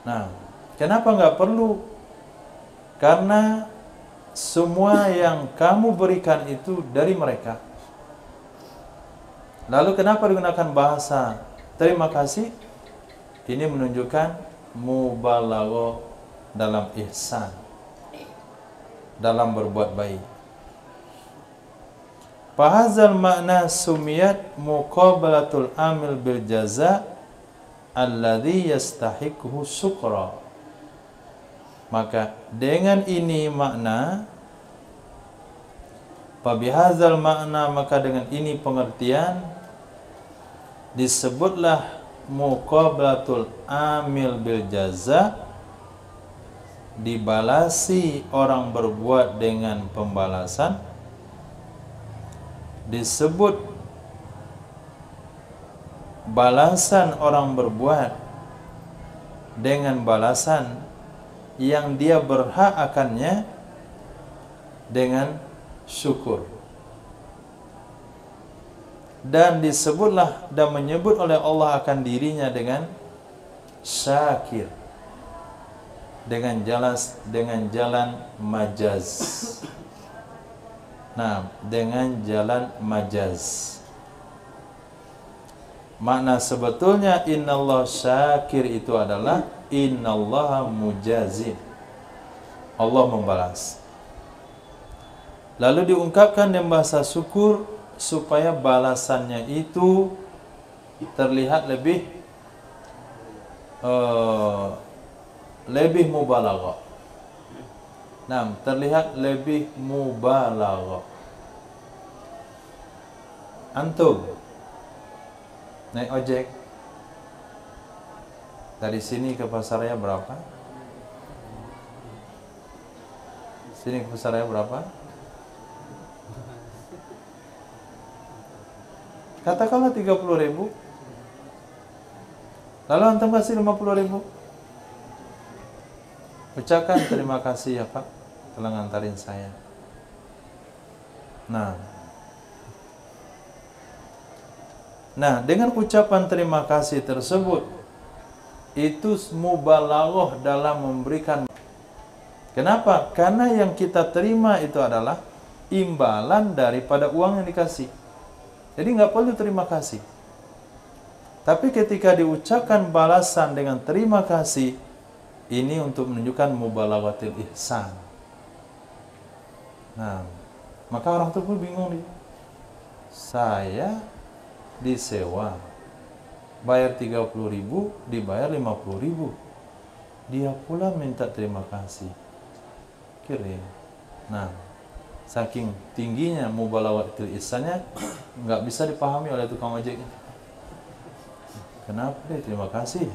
Nah, kenapa nggak perlu? Karena semua yang kamu berikan itu dari mereka. Lalu kenapa digunakan bahasa terima kasih? Ini menunjukkan mubalaghah dalam ihsan, dalam berbuat baik. Fahazal makna sumiyat muqabalatul amil bil jaza alladhi yastahiquhu syukra. Maka dengan ini makna, pabihazal makna, maka dengan ini pengertian disebutlah muqabalatul amil bil jaza, dibalasi orang berbuat dengan pembalasan, disebut balasan orang berbuat dengan balasan yang dia berhak akannya dengan syukur. Dan disebutlah dan menyebut oleh Allah akan dirinya dengan syakir, dengan jalan majaz. Nah, dengan jalan majaz. Makna sebetulnya innallah syakir itu adalah innallaha mujazin. Allah membalas. Lalu diungkapkan dengan bahasa syukur supaya balasannya itu terlihat lebih mubalaghah. Nah, terlihat lebih mubalaghah. Antum naik ojek dari sini ke pasaraya berapa? Sini pusaranya berapa? Katakanlah 30.000. Lalu antum kasih 50.000. Ucapkan terima kasih ya Pak telah ngantarin saya. Nah, dengan ucapan terima kasih tersebut itu mubalaghah dalam memberikan. Kenapa? Karena yang kita terima itu adalah imbalan daripada uang yang dikasih. Jadi nggak perlu terima kasih. Tapi ketika diucapkan balasan dengan terima kasih, ini untuk menunjukkan mubalaghatul ihsan. Nah, maka orang tua pun bingung nih. Saya disewa, bayar 30.000, dibayar 50.000. Dia pula minta terima kasih. Kira. Nah, saking tingginya mubalaghatul ihsannya nggak bisa dipahami oleh tukang ojek. Kenapa dia terima kasih?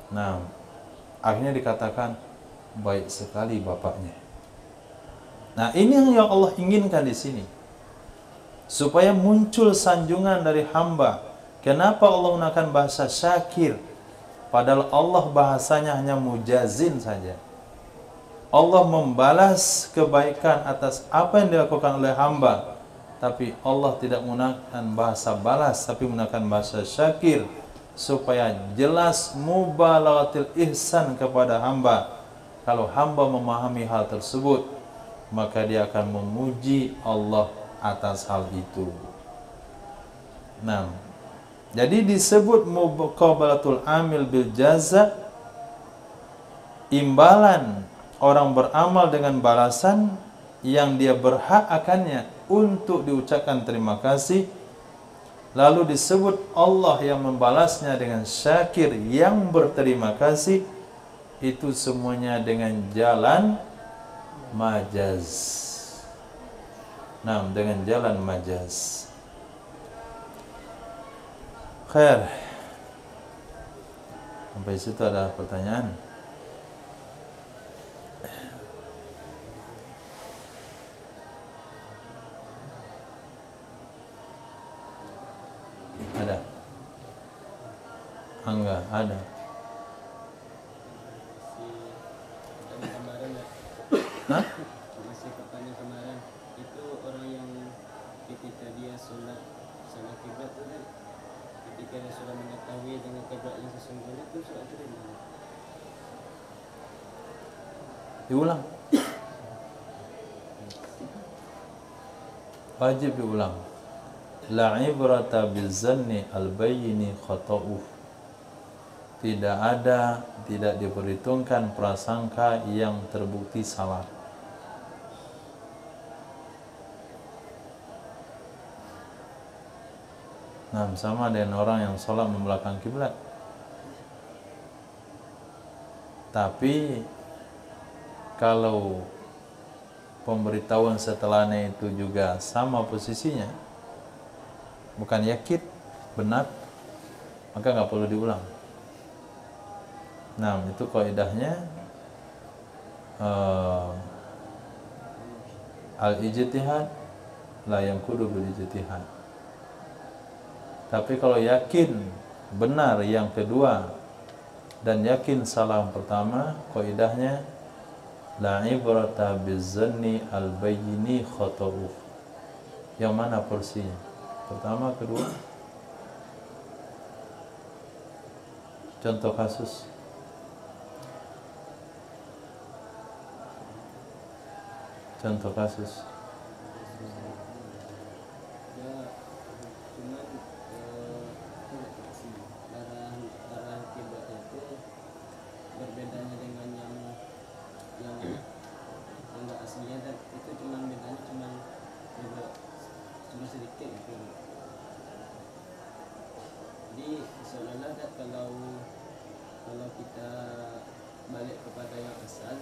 Nah, akhirnya dikatakan baik sekali bapaknya. Nah, ini yang Allah inginkan di sini. Supaya muncul sanjungan dari hamba. Kenapa Allah menggunakan bahasa syakir? Padahal Allah bahasanya hanya mujazin saja. Allah membalas kebaikan atas apa yang dilakukan oleh hamba. Tapi Allah tidak menggunakan bahasa balas, tapi menggunakan bahasa syakir. Supaya jelas mubalaghatul ihsan kepada hamba. Kalau hamba memahami hal tersebut, maka dia akan memuji Allah atas hal itu. Nah, jadi disebut muqabalatul amil bil jaza, imbalan orang beramal dengan balasan yang dia berhak akannya untuk diucapkan terima kasih. Lalu disebut Allah yang membalasnya dengan syakir yang berterima kasih. Itu semuanya dengan jalan majaz. Nah, dengan jalan majaz. Khair. Sampai situ ada pertanyaan? Ada? Enggak, ada. Hah? Masih pertanyaan kemarin itu orang yang ketika dia sholat kiblat itu kan, ketika dia sudah mengetahui dengan kiblat yang sesungguhnya itu sholat itu gimana? Diulang. Wajib diulang. La ibrata bizanni al-bayni khata'u. Tidak diperhitungkan prasangka yang terbukti salah. Nah, sama dengan orang yang sholat membelakang kiblat. Tapi kalau pemberitahuan setelahnya itu juga sama posisinya, bukan yakin benar, maka nggak perlu diulang. Nah, itu kaidahnya al-ijtihad la yanqudu bil ijtihad. Tapi kalau yakin benar yang kedua dan yakin salah yang pertama, kaidahnya la ibrata bizanni al-bayni khata'u. Yang mana porsinya? Pertama, kedua? Contoh kasus. Contoh kasus. Darah kiblat itu berbedanya dengan yang enggak aslinya, dan itu bedanya cuma sedikit gitu. Jadi seolah-olah kalau kita balik kepada yang asal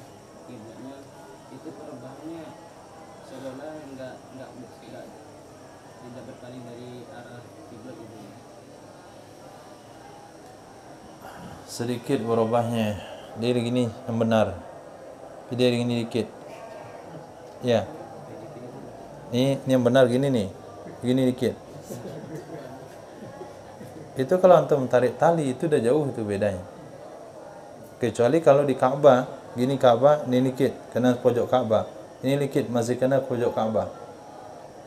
kiblatnya, itu perubahannya seolah-olah tidak berpaling dari arah kiblat itu. Sedikit berubahnya. Jadi gini yang benar. Dia gini dikit. Ya. Ini yang benar gini nih. Gini dikit. Itu kalau antum tarik tali itu udah jauh itu bedanya. Kecuali kalau di Ka'bah, gini Ka'bah, ini dikit kena pojok Ka'bah. Ini dikit masih kena pojok Ka'bah.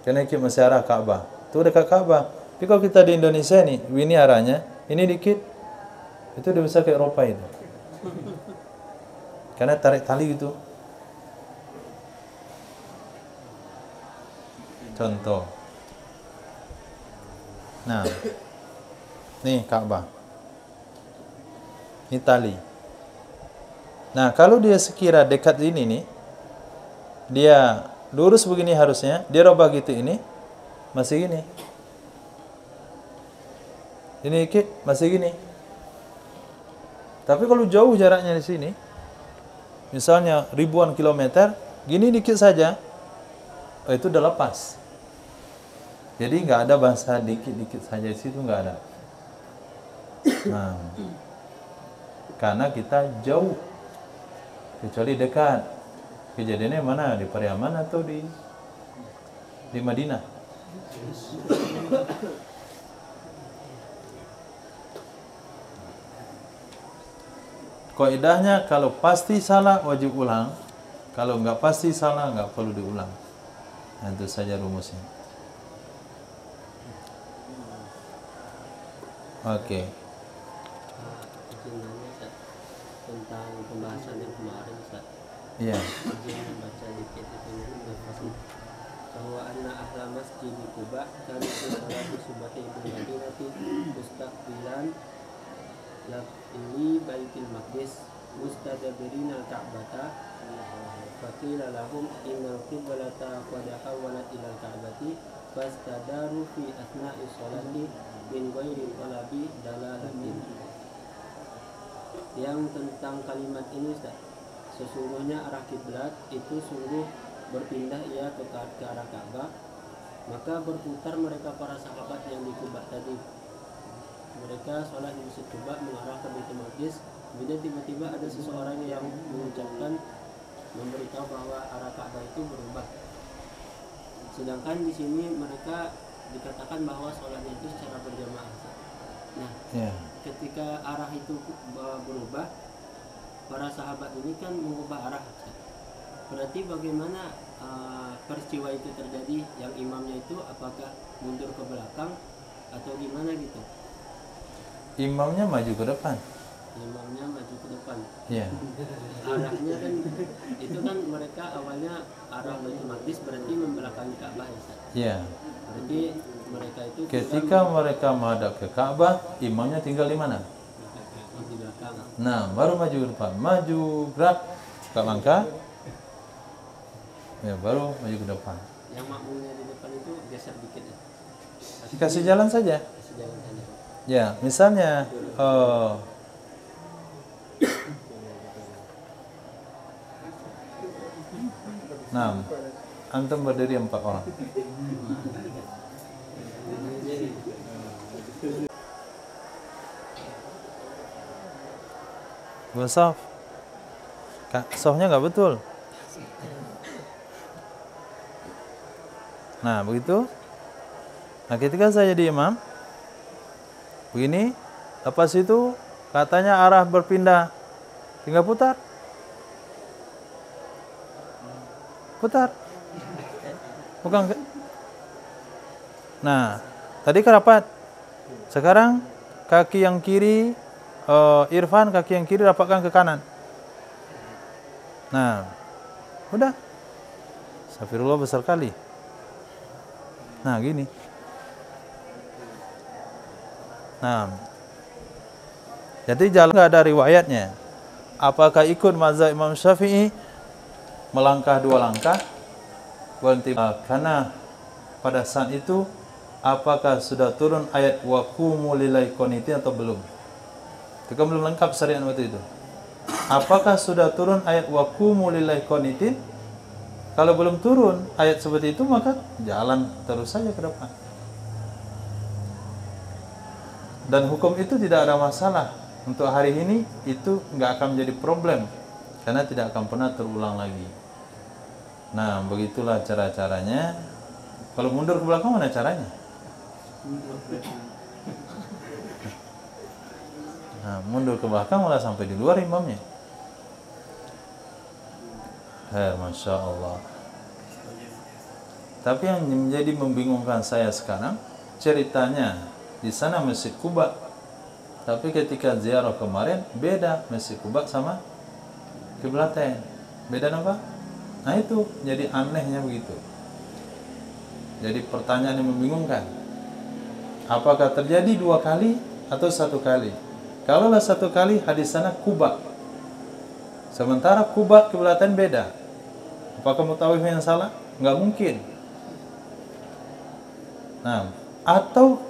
Kena dikit masih arah Ka'bah. Itu dekat Ka'bah. Tapi kalau kita di Indonesia nih, ini arahnya, ini dikit. Itu udah bisa ke Eropa itu. Karena tarik tali gitu. Contoh. Nah. Nih Ka'bah. Ini tali. Nah, kalau dia sekira dekat ini nih, dia lurus begini harusnya, dia robah gitu ini, masih gini. Ini dikit, masih gini. Tapi kalau jauh jaraknya di sini, misalnya ribuan kilometer, gini dikit saja, itu udah lepas. Jadi nggak ada bahasa dikit-dikit saja di situ, nggak ada. Nah, karena kita jauh, kecuali dekat. Kejadiannya mana, di Pariaman atau di Madinah? Kaidahnya kalau pasti salah wajib ulang, kalau nggak pasti salah nggak perlu diulang. Nah, itu saja rumusnya. Oke. Tentang pembahasan yang kemarin Ustaz. Iya. Izin baca dikit itu bahwa anna ahla masjid Quba kanu salatu subahi bil madinati mustaqbilan li baitil maqdis mustadbirin al-ka'bata faqila lahum innal qiblata qad hawalat ila al-ka'bati fastadaru fi asna'i sholati min ghairi talabi dalalatin. Yang tentang kalimat ini Ustaz, sesungguhnya arah kiblat itu sungguh berpindah ia ke arah Ka'bah, maka berputar mereka para sahabat yang di Quba tadi. Mereka sholat di Masjid Quba mengarah ke Baitul Maqdis. Kemudian tiba-tiba ada seseorang yang mengucapkan, memberitahu bahwa arah Ka'bah itu berubah. Sedangkan di sini mereka dikatakan bahwa sholatnya itu secara berjamaah. Nah, ketika arah itu berubah, para sahabat ini kan mengubah arah. Berarti bagaimana peristiwa itu terjadi? Yang imamnya itu apakah mundur ke belakang atau gimana gitu? Imamnya maju ke depan. Imamnya maju ke depan. Iya. Arahnya kan itu kan mereka awalnya arah Baitul Maqdis, berarti membelakangi Ka'bah ya Ustaz? Iya. Berarti mereka itu Ketika mereka menghadap ke Ka'bah, imamnya tinggal di mana? di belakang. Nah, baru maju ke depan. Maju, gerak, buka langkah. Ya, baru maju ke depan. Yang makmumnya di depan itu geser dikit ya? Dikasih jalan saja. Kasih jalan saja. Ya, misalnya nah, antum berdiri 4 orang. Sof, softnya nggak betul. Nah, begitu. Nah, ketika saya jadi imam, begini, lepas itu katanya arah berpindah, tinggal putar. Putar. Bukan. Nah, tadi kerapat. Sekarang kaki yang kiri, Irfan, kaki yang kiri rapatkan ke kanan. Nah, udah. Astagfirullah besar kali. Nah, gini. Nah, jadi jalan nggak ada riwayatnya. Apakah ikut mazhab Imam Syafi'i melangkah 2 langkah berhenti? Karena pada saat itu apakah sudah turun ayat wa qumu lillahi qanitin atau belum? Itu kan belum lengkap syariat waktu itu. Apakah sudah turun ayat wa qumu lillahi qanitin? Kalau belum turun ayat seperti itu, maka jalan terus saja ke depan. Dan hukum itu tidak ada masalah. Untuk hari ini itu nggak akan menjadi problem. karena tidak akan pernah terulang lagi. Nah, begitulah cara-caranya. Kalau mundur ke belakang mana caranya? Nah, mundur ke belakang malah sampai di luar imamnya. Masya Allah. Tapi yang menjadi membingungkan saya sekarang, ceritanya di sana Masjid Quba, tapi ketika ziarah kemarin beda Masjid Quba sama Kiblatain. Beda apa? Nah itu jadi anehnya begitu. Jadi pertanyaan yang membingungkan, apakah terjadi 2 kali atau 1 kali? Kalaulah 1 kali, hadis sana Quba, sementara Quba Kiblatain beda. Apakah mutawif yang salah? Nggak mungkin. Nah, atau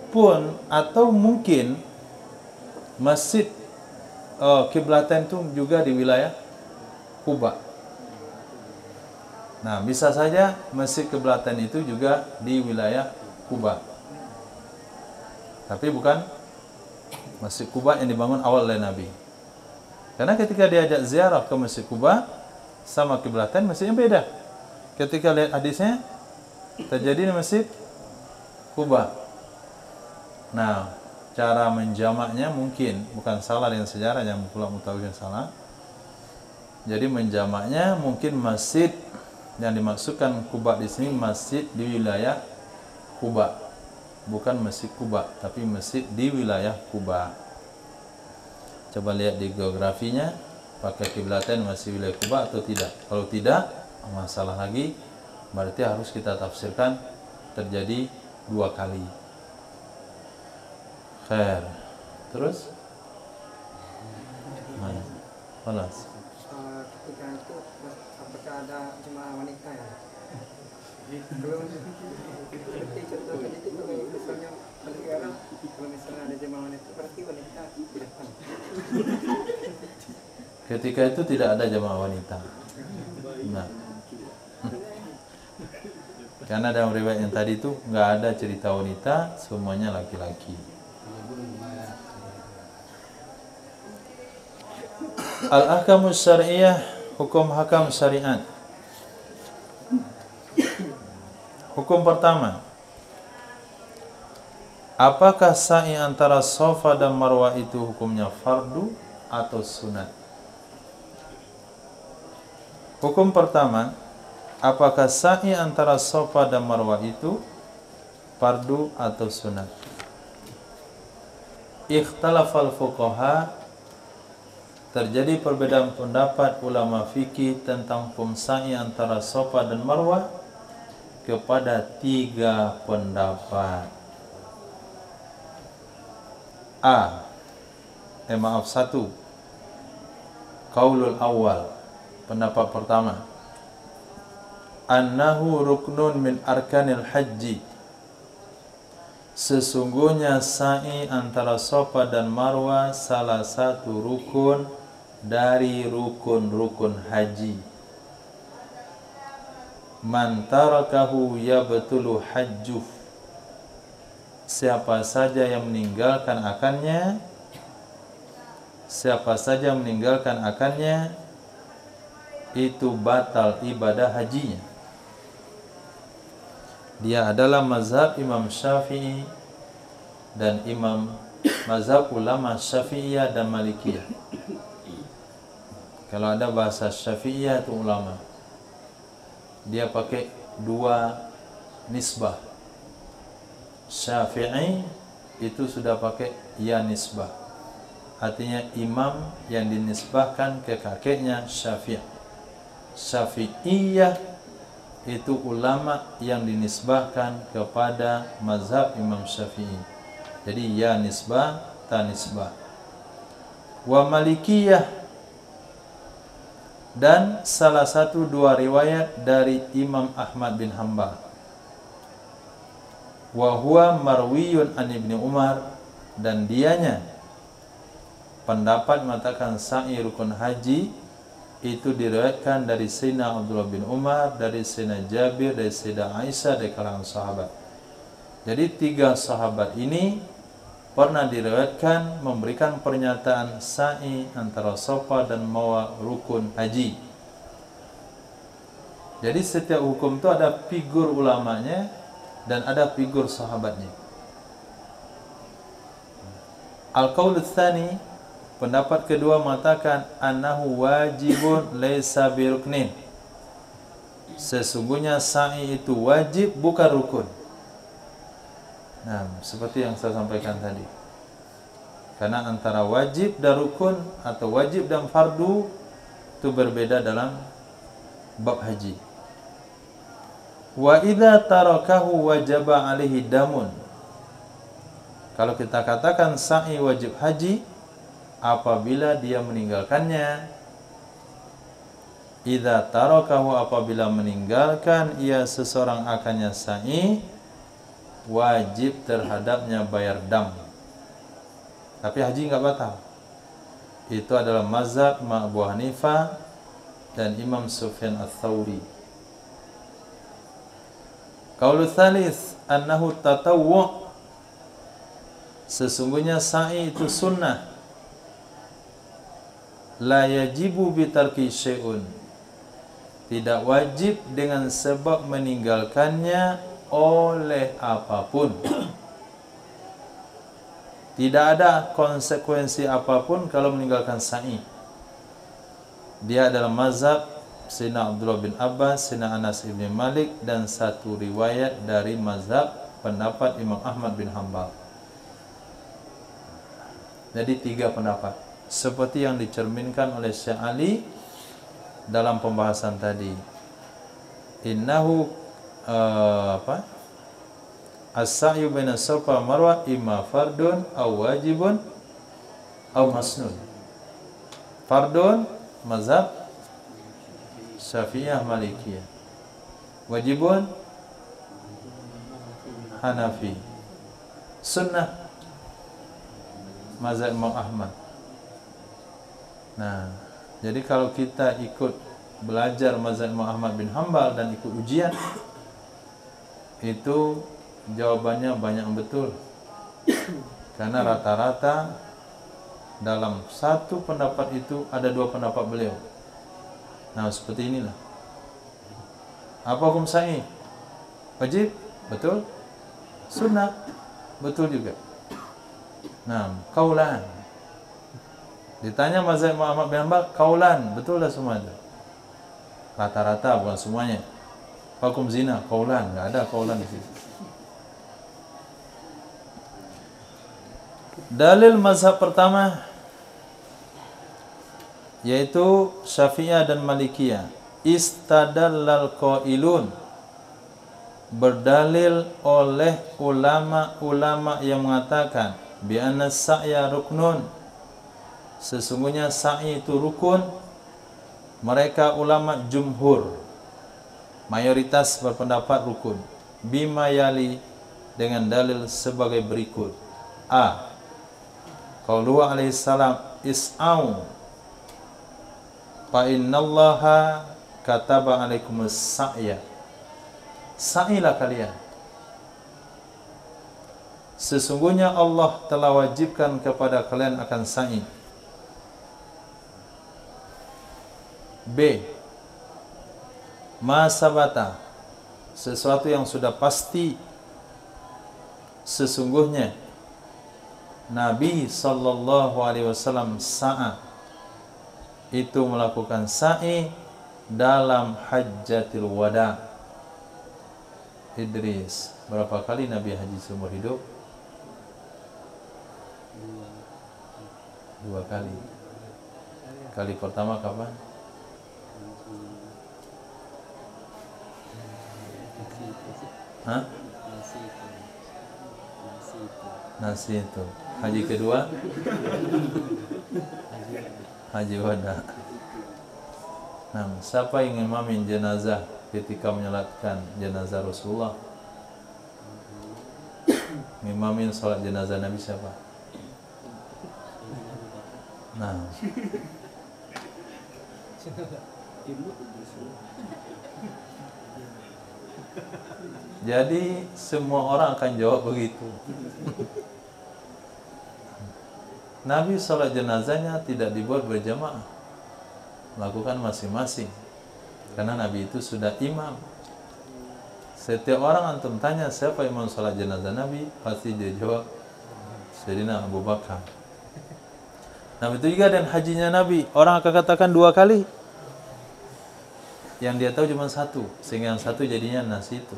mungkin masjid Kiblatain itu juga di wilayah Quba. Nah, bisa saja masjid Kiblatain itu juga di wilayah Quba, tapi bukan masjid Quba yang dibangun awal oleh Nabi. Karena ketika diajak ziarah ke masjid Quba sama Kiblatain, masjidnya beda. Ketika lihat hadisnya terjadi di masjid Quba. Nah, cara menjamaknya mungkin bukan salah dengan sejarah, yang pula mutawif yang salah. Jadi menjamaknya mungkin masjid yang dimaksudkan Quba di sini masjid di wilayah Quba, bukan masjid Quba, tapi masjid di wilayah Quba. Coba lihat di geografinya, pakai Kiblatain masih wilayah Quba atau tidak. Kalau tidak, masalah lagi, berarti harus kita tafsirkan terjadi 2 kali. Khair. Terus? Mana? Panas. Ketika itu apakah ada jemaah wanita ya? Belum. Seperti contohnya itu misalnya sekarang kalau misalnya ada jemaah wanita berarti wanita di depan. Ketika itu tidak ada jemaah wanita. Nah. Karena dalam riwayat yang tadi itu nggak ada cerita wanita, semuanya laki-laki. Al-ahkamus syari'iyah, hukum hakam syariat. Hukum pertama, apakah sa'i antara Safa dan Marwah itu hukumnya fardu atau sunat? Hukum pertama, apakah sa'i antara Safa dan Marwah itu fardu atau sunat? Ikhtalafal fuqaha, terjadi perbedaan pendapat ulama fikih tentang hukum sa'i antara Safa dan Marwah kepada 3 pendapat. Satu, qaulul awal, pendapat pertama, annahu ruknun min arkanil haji, sesungguhnya sa'i antara Safa dan Marwah salah satu rukun dari rukun-rukun haji. Man tarakahu yabtulu hajjuh, siapa saja yang meninggalkan akannya, itu batal ibadah hajinya. Dia adalah mazhab Imam Syafi'i dan mazhab ulama Syafi'iyah dan Malikiyah. Kalau ada bahasa Syafi'iyah itu ulama, dia pakai 2 nisbah. Syafi'i itu sudah pakai ya nisbah, artinya imam yang dinisbahkan ke kakeknya Syafi'i. Syafi'iyah itu ulama yang dinisbahkan kepada mazhab Imam Syafi'i. Jadi ya nisbah, ta nisbah. Wa Malikiyah, dan salah satu 2 riwayat dari Imam Ahmad bin Hanbal. Wa huwa marwiyun an Ibnu Umar, dan dianya pendapat mengatakan sa'i rukun haji itu diriwayatkan dari Sayyidina Abdullah bin Umar, dari Sayyidina Jabir, dari Sayyidah Aisyah, dari kalangan sahabat. Jadi 3 sahabat ini pernah diriwayatkan memberikan pernyataan sa'i antara Safa dan Marwah rukun haji. Jadi setiap hukum itu ada figur ulamanya dan ada figur sahabatnya. Al-qaul tsani, pendapat kedua mengatakan annahu wajibun laisa biruknin. Sesungguhnya sa'i itu wajib bukan rukun. Nah, seperti yang saya sampaikan tadi. Karena antara wajib dan rukun atau wajib dan fardu itu berbeda dalam bab haji. Wa idza tarakahu wajaba alaihi damun. Kalau kita katakan sa'i wajib haji apabila dia meninggalkannya, idza tarakahu, apabila meninggalkan ia seseorang akannya sa'i, wajib terhadapnya bayar dam. Tapi haji enggak batal. Itu adalah mazhab Abu Hanifah dan Imam Sufyan Ats-Tsauri. Qaul tsalis annahu tatawwu'. Sesungguhnya sa'i itu sunnah. La yajibu bitarki syai'un. Tidak wajib dengan sebab meninggalkannya oleh apapun. Tidak ada konsekuensi apapun kalau meninggalkan sa'i. Dia adalah mazhab Sayyidina Abdullah bin Abbas, Sayyidina Anas ibn Malik, dan satu riwayat dari mazhab pendapat Imam Ahmad bin Hanbal. Jadi 3 pendapat, seperti yang dicerminkan oleh Syekh Ali dalam pembahasan tadi. Innahu as-sa'yu baina Safa wa Marwah imma fardun aw wajibun aw masnun. Fardun mazhab Syafi'iyah Malikiyah, wajibun Hanafi, sunnah mazhab Imam Ahmad. Nah, jadi kalau kita ikut belajar mazhab Imam Ahmad bin Hanbal dan ikut ujian, itu jawabannya banyak betul. Karena rata-rata dalam satu pendapat itu ada 2 pendapat beliau. Nah, seperti inilah. Apa hukum sa'i? Wajib? Betul. Sunnah? Betul juga. Nah, kaulan. Ditanya mazhab Imam Ahmad bin Hanbal, kaulan, betul dah semua itu. Rata-rata, bukan semuanya. Hukum zina, kaulan, enggak ada kaulan di situ. Dalil mazhab pertama yaitu Syafi'iyah dan Malikiyah. Istadallal qailun, berdalil oleh ulama-ulama yang mengatakan bi anna sa'ya ruknun, sesungguhnya sa'i itu rukun. Mereka ulama jumhur, mayoritas berpendapat rukun. Bima yali, dengan dalil sebagai berikut. A. Qauluhu alaihi salam is'au fa innallaha kataba alaikumus sa'ya. Sa'ilah kalian, sesungguhnya Allah telah wajibkan kepada kalian akan sa'i. B. Ma sabata, sesuatu yang sudah pasti, sesungguhnya Nabi sallallahu alaihi wasallam sa'a, itu melakukan sa'i dalam hajjatul wada. Idris, berapa kali Nabi haji seumur hidup? 2 kali. Kali pertama kapan? Hah? Nasi itu. Haji kedua? Haji wada. Nah, siapa yang imamin jenazah ketika menyolatkan jenazah Rasulullah? Imamin salat jenazah Nabi siapa? Nah, jadi semua orang akan jawab begitu. Nabi sholat jenazahnya tidak dibuat berjamaah, lakukan masing-masing, karena Nabi itu sudah imam. Setiap orang antum tanya siapa imam sholat jenazah Nabi, pasti dia jawab Sayyidina Abu Bakar. Nah begitu juga dan hajinya Nabi, orang akan katakan 2 kali, yang dia tahu cuma 1, sehingga yang 1 jadinya nasi itu.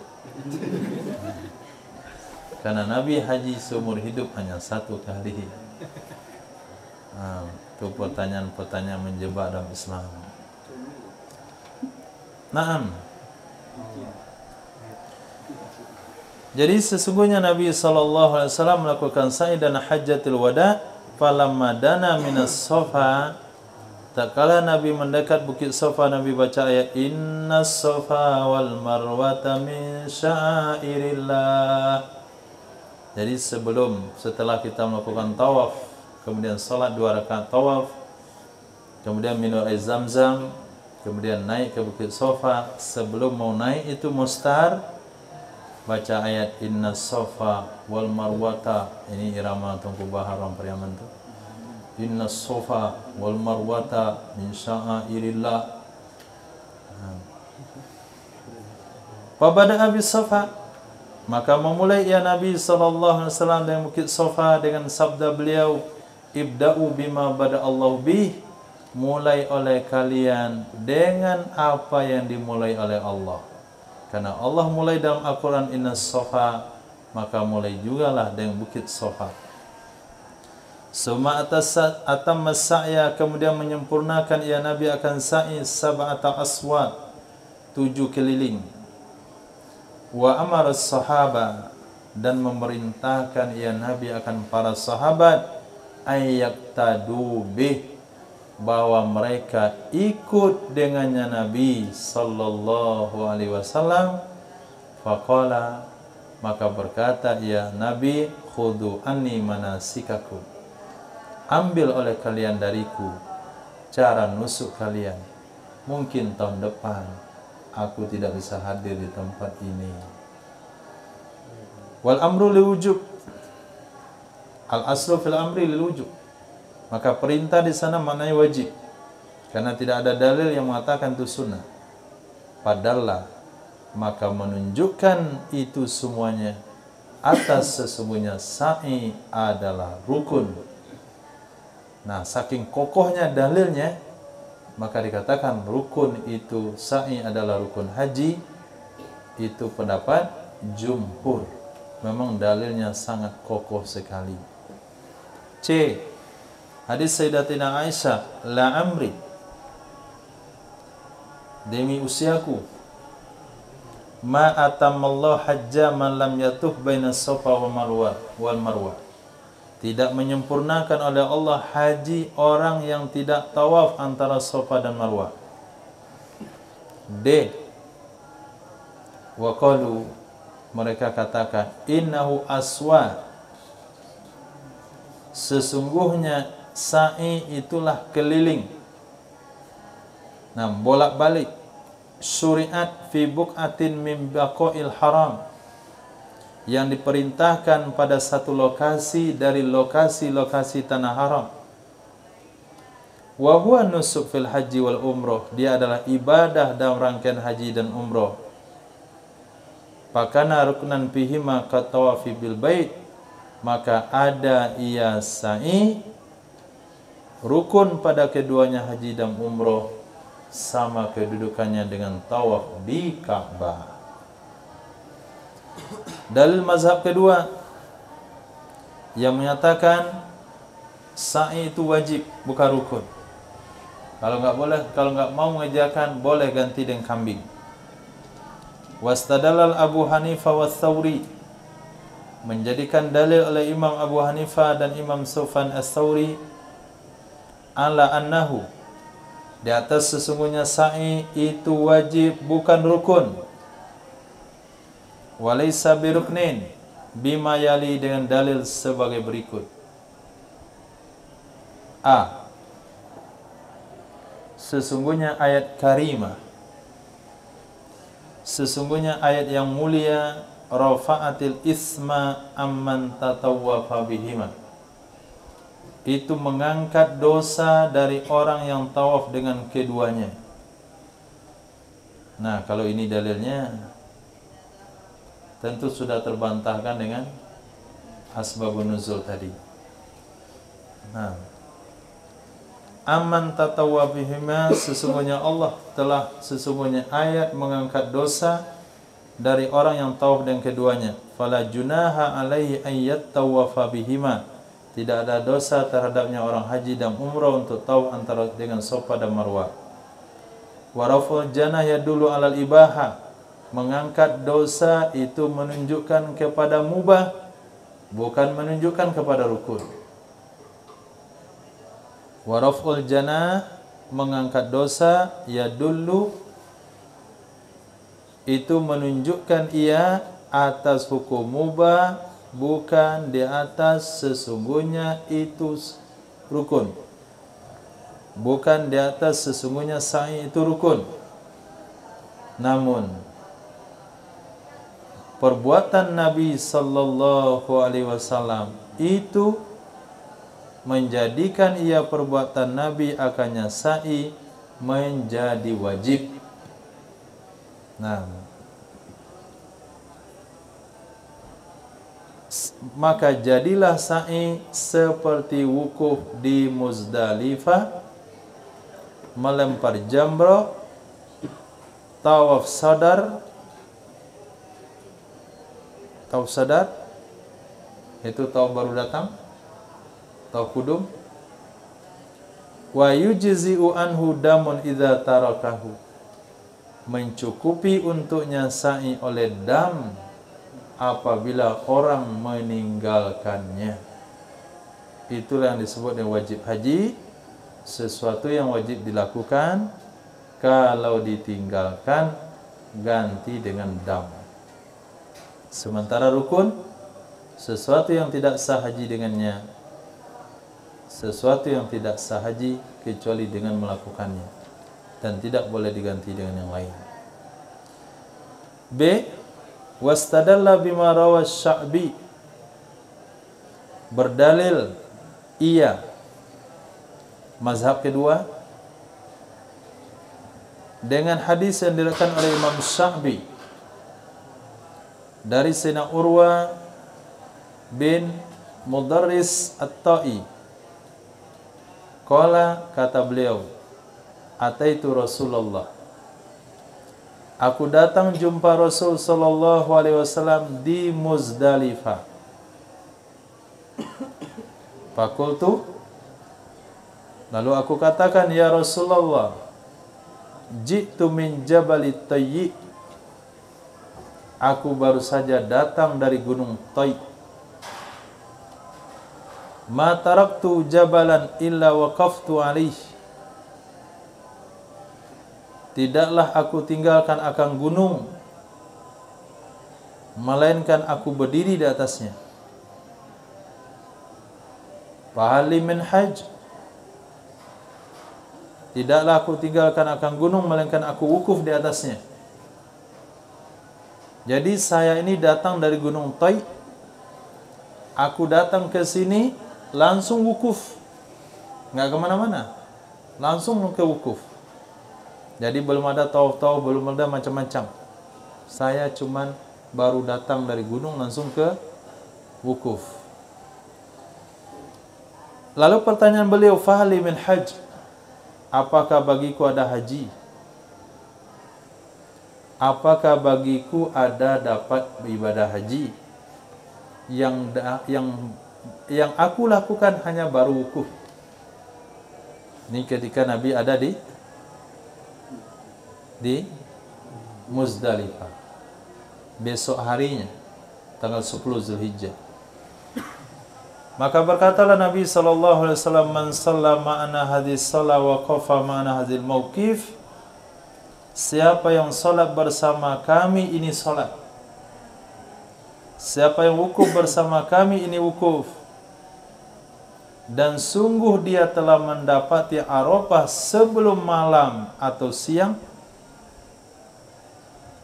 Karena Nabi haji seumur hidup hanya 1 kali. Nah, itu pertanyaan-pertanyaan menjebak dalam Islam. Naam. Jadi sesungguhnya Nabi SAW melakukan sa'i dan hajjatul wada. Falamma dana minas Safa, tak kala Nabi mendekat Bukit Safa, Nabi baca ayat Innas Safa wal Marwata min syairillah. Jadi setelah kita melakukan tawaf, kemudian salat 2 rakaat tawaf, kemudian minum air Zam-Zam, kemudian naik ke Bukit Safa, sebelum mau naik itu mustar baca ayat Innas Safa wal Marwata. Ini irama Tungku Bahar orang Pariaman tu. Innas Safa wal Marwata min syairillah. Fabada'a bis Safa, maka memulai ya Nabi sallallahu alaihi wasallam dengan Bukit Safa dengan sabda beliau, ibda'u bima bada'allahu bih, mulai oleh kalian dengan apa yang dimulai oleh Allah. Karena Allah mulai dalam Al-Quran Innas Safa, maka mulai jugalah dengan Bukit Safa. Suma atamma sa'ya, kemudian menyempurnakan ya Nabi akan sa'i sab'ata aswad, 7 keliling. Wa amara sahaba, dan memerintahkan ya Nabi akan para sahabat ayyaktadu bih, bahwa mereka ikut dengannya Nabi sallallahu alaihi wasallam. Faqala, maka berkata ya Nabi, khudu anni manasikakum, ambil oleh kalian dariku cara nusuk kalian. Mungkin tahun depan aku tidak bisa hadir di tempat ini. Wal amru liwujub, al aslu fil amri liwujub, maka perintah di sana maknanya wajib, karena tidak ada dalil yang mengatakan itu sunnah. Padahal maka menunjukkan itu semuanya atas sesungguhnya sa'i adalah rukun. Nah, saking kokohnya dalilnya, maka dikatakan rukun itu, sa'i adalah rukun haji. Itu pendapat jumhur. Memang dalilnya sangat kokoh sekali. C. Hadis Sayyidatina Aisyah, la amri, demi usiaku, ma atamallahu hajja man lam yatuh baina Safa wal Marwah, tidak menyempurnakan oleh Allah haji orang yang tidak tawaf antara Safa dan Marwah. D. Wa qalu, mereka katakan, innahu aswa, sesungguhnya sa'i itulah keliling. Nah, bolak-balik. Syuri'at fi buq'atin min baqa'il haram, yang diperintahkan pada satu lokasi dari lokasi-lokasi tanah haram. Wa huwa nusuk fil haji wal umrah, dia adalah ibadah dalam rangkaian haji dan umrah. Fakana ruknan fihima katawafi bil bait, maka ada ia sa'i rukun pada keduanya haji dan umrah, sama kedudukannya dengan tawaf di Ka'bah. Dalil mazhab kedua yang menyatakan sa'i itu wajib, bukan rukun. Kalau nggak mau mengerjakan, boleh ganti dengan kambing. Wastadalal Abu Hanifah wa Thawri, menjadikan dalil oleh Imam Abu Hanifah dan Imam Sufyan Ats-Tsauri, ala annahu, di atas sesungguhnya sa'i itu wajib, bukan rukun. Walaysa biruknin, bima yali, dengan dalil sebagai berikut. A. Sesungguhnya ayat karimah, sesungguhnya ayat yang mulia, rafa'atil isma amman tatawwafa bihima, itu mengangkat dosa dari orang yang tawaf dengan keduanya. Nah, kalau ini dalilnya tentu sudah terbantahkan dengan asbabun nuzul tadi. Nah, aman tatawwa bihima, sesungguhnya ayat mengangkat dosa dari orang yang tawaf dengan keduanya. Fala junaha alaihi ayyat tawafa bihima, tidak ada dosa terhadapnya orang haji dan umrah untuk tawaf antara dengan Safa dan Marwah. Wa raful janah yadullu alal ibaha, mengangkat dosa itu menunjukkan kepada mubah, bukan menunjukkan kepada rukun. Wa raful janah, mengangkat dosa, yadullu, itu menunjukkan ia atas hukum mubah, bukan di atas sesungguhnya itu rukun. Bukan di atas sesungguhnya sa'i itu rukun. Namun perbuatan Nabi sallallahu alaihi wasallam itu menjadikan ia perbuatan Nabi akannya sa'i menjadi wajib. Nah, maka jadilah sa'i seperti wukuf di Muzdalifah, melempar jamrah, tawaf sadar itu tawaf baru datang, tawaf kudum. Wa yujzi'u anhu damun idza tarakahu, mencukupi untuknya sa'i oleh dam apabila orang meninggalkannya. Itulah yang disebut dengan wajib haji, sesuatu yang wajib dilakukan, kalau ditinggalkan ganti dengan dam. Sementara rukun, sesuatu yang tidak sah haji dengannya, sesuatu yang tidak sah haji kecuali dengan melakukannya, dan tidak boleh diganti dengan yang lain. B. Wastadalla bima rawa Sya'bi, berdalil ia, mazhab kedua, dengan hadis yang diriwayatkan oleh Imam Sya'bi dari Sayyidina Urwa bin Mudarris At-Ta'i. Qala, kata beliau, ataitu Rasulullah, aku datang jumpa Rasul sallallahu alaihi wasallam di Muzdalifah. Fakultu, lalu aku katakan, ya Rasulullah, jitu min Jabal Tayyi, aku baru saja datang dari gunung Tayy. Ma taraktu jabalan illa waqaftu alaih, tidaklah aku tinggalkan akan gunung melainkan aku berdiri di atasnya. Fahali min hajj, tidaklah aku tinggalkan akan gunung melainkan aku wukuf di atasnya. Jadi saya ini datang dari gunung Tayy, aku datang ke sini langsung wukuf, nggak kemana-mana, langsung ke wukuf. Jadi belum ada tawaf-tawaf, belum ada macam-macam. Saya cuman baru datang dari gunung langsung ke wukuf. Lalu pertanyaan beliau, fahli min hajj, apakah bagiku ada haji? Apakah bagiku ada dapat ibadah haji? Yang aku lakukan hanya baru wukuf. Ini ketika Nabi ada di Muzdalifah, besok harinya tanggal 10 Zulhijjah. Maka berkatalah Nabi SAW, man shalla ma'ana hadhihi shalah wa qafa ma'ana hadhil mauqif, siapa yang salat bersama kami ini salat, siapa yang wukuf bersama kami ini wukuf, dan sungguh dia telah mendapati Arafah sebelum malam atau siang,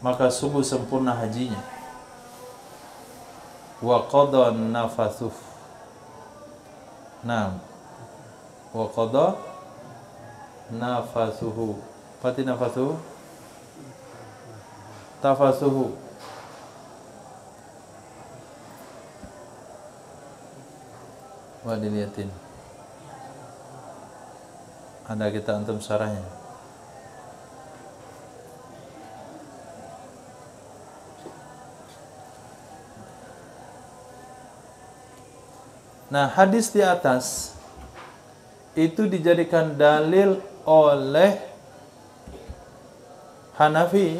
maka sungguh sempurna hajinya. Wa qada nafathuh. Nah, wa qada nafasuhu. Pati nafasuhu, tafasuhu. Wah, dilihatin. Ada kita antum syarahnya. Nah, hadis di atas itu dijadikan dalil oleh Hanafi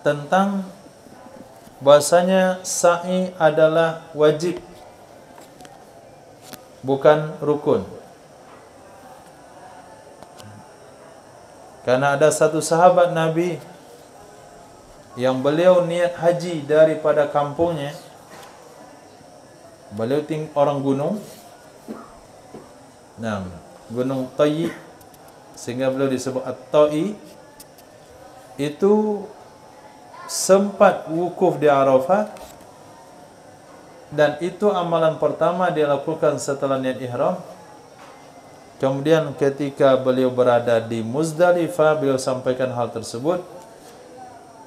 tentang bahasanya sa'i adalah wajib, bukan rukun. Karena ada satu sahabat Nabi yang beliau niat haji daripada kampungnya. Beliau orang gunung. Nah, Gunung Tayyi, sehingga beliau disebut At-Ta'i. Itu sempat wukuf di Arafah, dan itu amalan pertama dia lakukan setelah niat ihram. Kemudian ketika beliau berada di Muzdalifah, beliau sampaikan hal tersebut.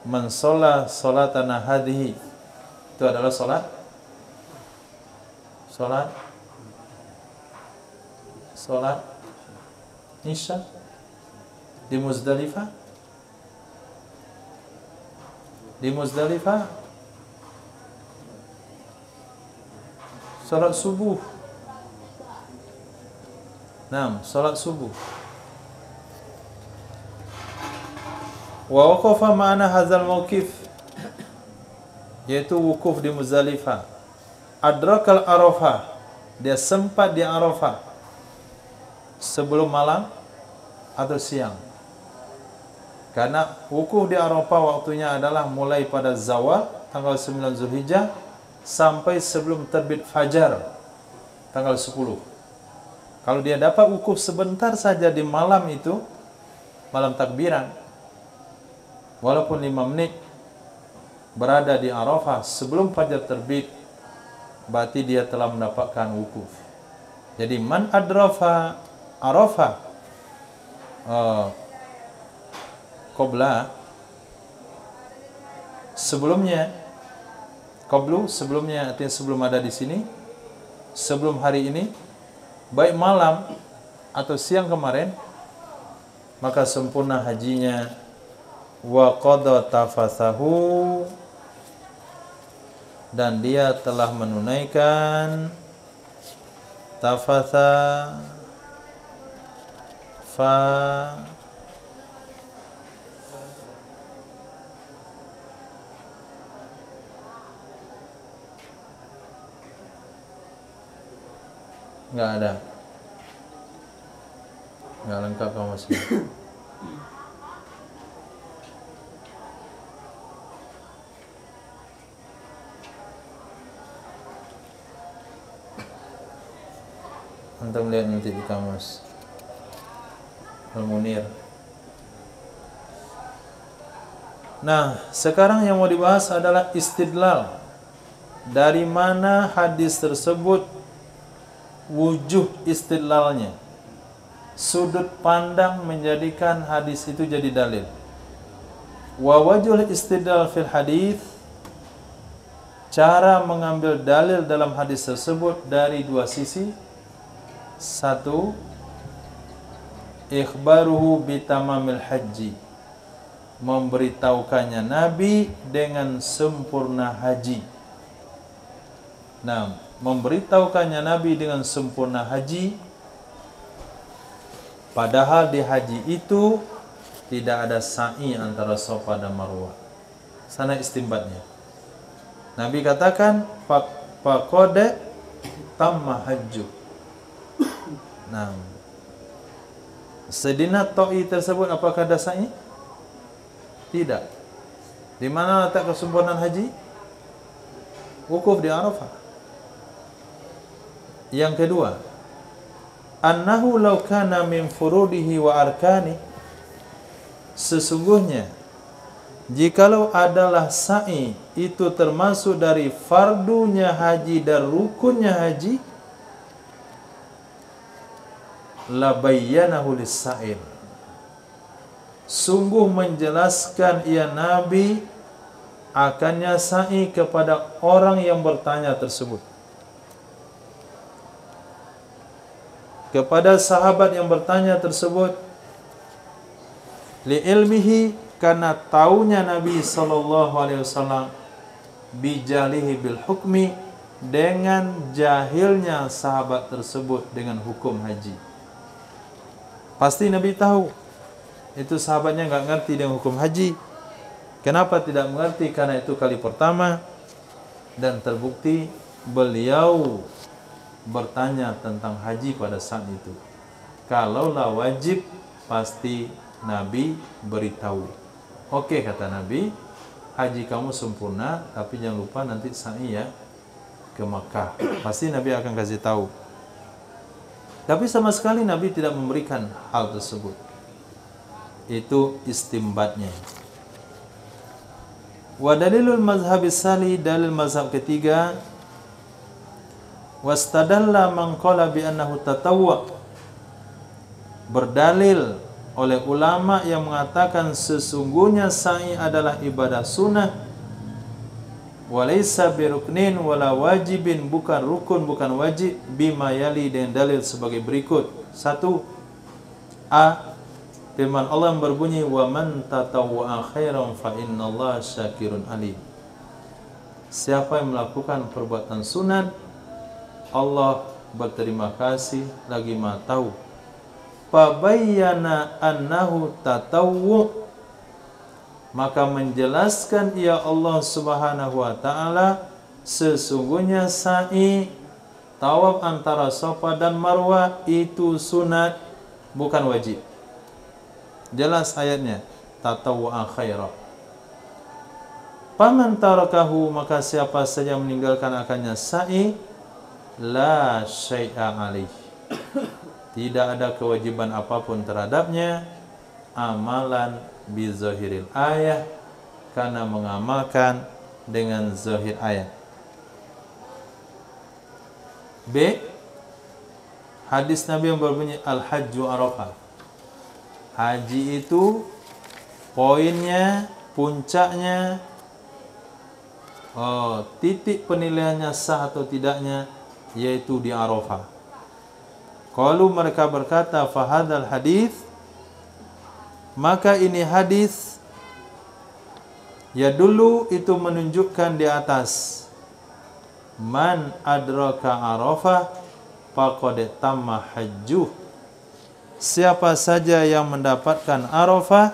Man sholla sholatana hadhihi, itu adalah sholat Isya di Muzdalifah. Salat subuh. Naam, salat subuh. Wa waqafa ma'ana hadzal mauqif, yaitu wukuf di Muzdalifah. Adrakal Arafah, dia sempat di Arafah sebelum malam atau siang. Karena wukuf di Arafah waktunya adalah mulai pada zawal tanggal 9 Zulhijjah sampai sebelum terbit fajar tanggal 10. Kalau dia dapat wukuf sebentar saja di malam itu, malam takbiran, walaupun 5 menit berada di Arafah sebelum fajar terbit, berarti dia telah mendapatkan wukuf. Jadi man adrafa Arafah qabla, sebelumnya, qablu sebelumnya, artinya sebelum ada di sini, sebelum hari ini, baik malam atau siang kemarin, maka sempurna hajinya. Wa qada tafathahu, dan dia telah menunaikan tafatha fa enggak ada, enggak lengkap kamu masih. Antum lihat nanti di kamus Al-Munir. Nah, sekarang yang mau dibahas adalah istidlal. Dari mana hadis tersebut, wujuh istidlalnya, sudut pandang menjadikan hadis itu jadi dalil. Wa wajhul istidlal fil hadis, cara mengambil dalil dalam hadis tersebut dari dua sisi. Satu, ikhbaruhu bitamamil haji, memberitahukannya Nabi dengan sempurna haji. Nah, memberitahukannya Nabi dengan sempurna haji, padahal di haji itu tidak ada sa'i antara Safa dan Marwah. Sana istimbatnya. Nabi katakan faqad tamma hajju. Nah, sedina ta'i tersebut apakah ada sa'i? Tidak. Di mana letak kesempurnaan haji? Wukuf di Arafah. Yang kedua, annahu law kana min furudihi wa arkani, sesungguhnya jikalau adalah sa'i itu termasuk dari fardunya haji dan rukunnya haji, la bayyanahu lis-sa'il. Sungguh menjelaskan ia Nabi akannya sa'i kepada orang yang bertanya tersebut. Kepada sahabat yang bertanya tersebut, li ilmihi, karena taunya Nabi sallallahu alaihi wasallam, bijalihi bil hukmi, dengan jahilnya sahabat tersebut dengan hukum haji. Pasti Nabi tahu itu sahabatnya enggak ngerti dengan hukum haji. Kenapa tidak mengerti? Karena itu kali pertama, dan terbukti beliau bertanya tentang haji pada saat itu. Kalaulah wajib, pasti Nabi beritahu. Oke, kata Nabi, haji kamu sempurna, tapi jangan lupa nanti sa'i ya ke Makkah. Pasti Nabi akan kasih tahu. Tapi sama sekali Nabi tidak memberikan hal tersebut. Itu istimbatnya. Wa dalilul mazhabis sali, dalil mazhab ketiga, wastadalla man qala bi annahu tatawwu', berdalil oleh ulama yang mengatakan sesungguhnya sa'i adalah ibadah sunnah, walaysa biruknin wala wajibin, bukan rukun bukan wajib, bima yali, dengan dalil sebagai berikut. 1. A, firman Allah yang berbunyi, wa man tatawwa'a khairan fa innallaha syakirun alim. Siapa yang melakukan perbuatan sunat, Allah berterima kasih lagi Maha tahu. Fabayyana annahu tatawwu', maka menjelaskan ia Allah Subhanahu wa taala sesungguhnya sa'i tawaf antara Safa dan Marwah itu sunat, bukan wajib. Jelas ayatnya, tatawwu'an khaira. Faman tarakahu, maka siapa saja meninggalkan akannya sa'i, la syai'a alaih, tidak ada kewajiban apapun terhadapnya, amalan bi zahiril ayah, karena mengamalkan dengan zahir ayat. B, hadis Nabi yang berbunyi al-hajju arafah. Haji itu poinnya, puncaknya, titik penilaiannya sah atau tidaknya, yaitu di Arafah. Kalau mereka berkata fahadal hadis, maka ini hadis ya dulu itu menunjukkan di atas, man adraka Arafah faqad tamma hajjuh, siapa saja yang mendapatkan Arafah,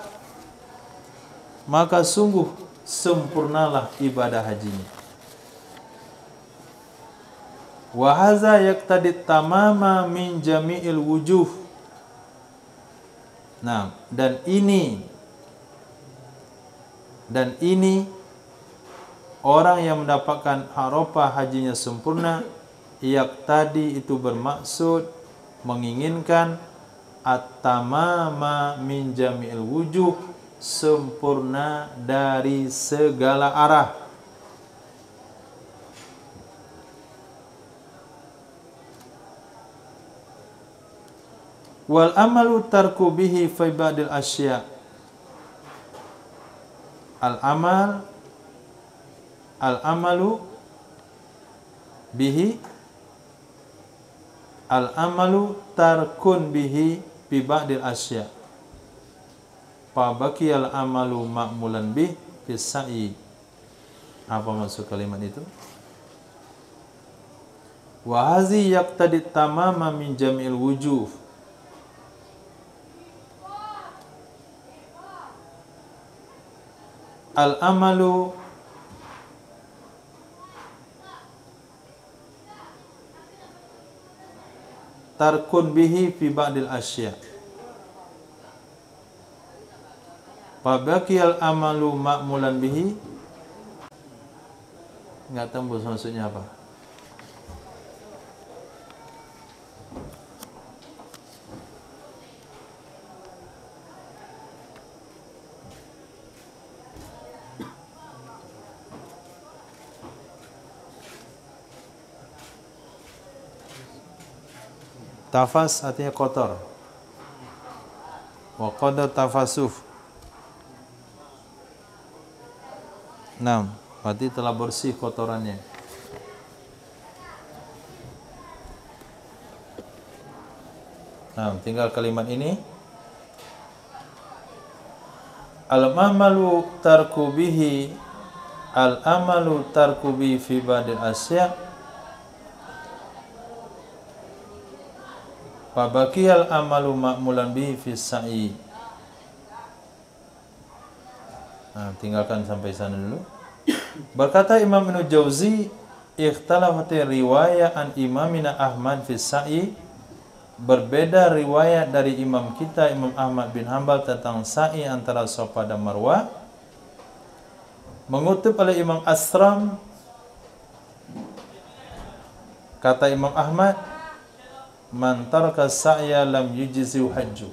maka sungguh sempurnalah ibadah hajinya. Wa hadza yaqtadi tamama min jami'il wujuh. Nah, dan ini orang yang mendapatkan Arafah hajinya sempurna, yaqtadi itu bermaksud menginginkan at-tamama min jami'il wujuh, sempurna dari segala arah. Wal amalu tarku bihi fi ba'dil asya'. Al amalu bihi, al amalu tarkun bihi fi ba'dil asya'. Fa baqiyal amalu ma'mulan bih fi sa'i. Apa maksud kalimat itu? Wa hazi yaqtadi tamama min jami'il wujuh. Al-amalu tarkun bihi fi ba'dil asya'. Fa baqiyal amalu ma'mulan bihi. Enggak tembus maksudnya apa? Tafas artinya kotor. Wa qad tafasuf. Nah, berarti telah bersih kotorannya. Nah, tinggal kalimat ini. Al-amalu tarku bihi, al-amalu tarku bihi fi ba'dil asya' wa baqiyal amalu ma'mulan bihi fi sa'i. Nah, tinggalkan sampai sana dulu. Berkata Imam Ibnu Jauzi, ikhtalafati riwayat an imamina Ahmad fi sa'i, berbeda riwayat dari imam kita Imam Ahmad bin Hanbal tentang sa'i antara Safa dan Marwah. Mengutip oleh Imam Asram, kata Imam Ahmad, man taraka sa'ya lam yujzihu hajju.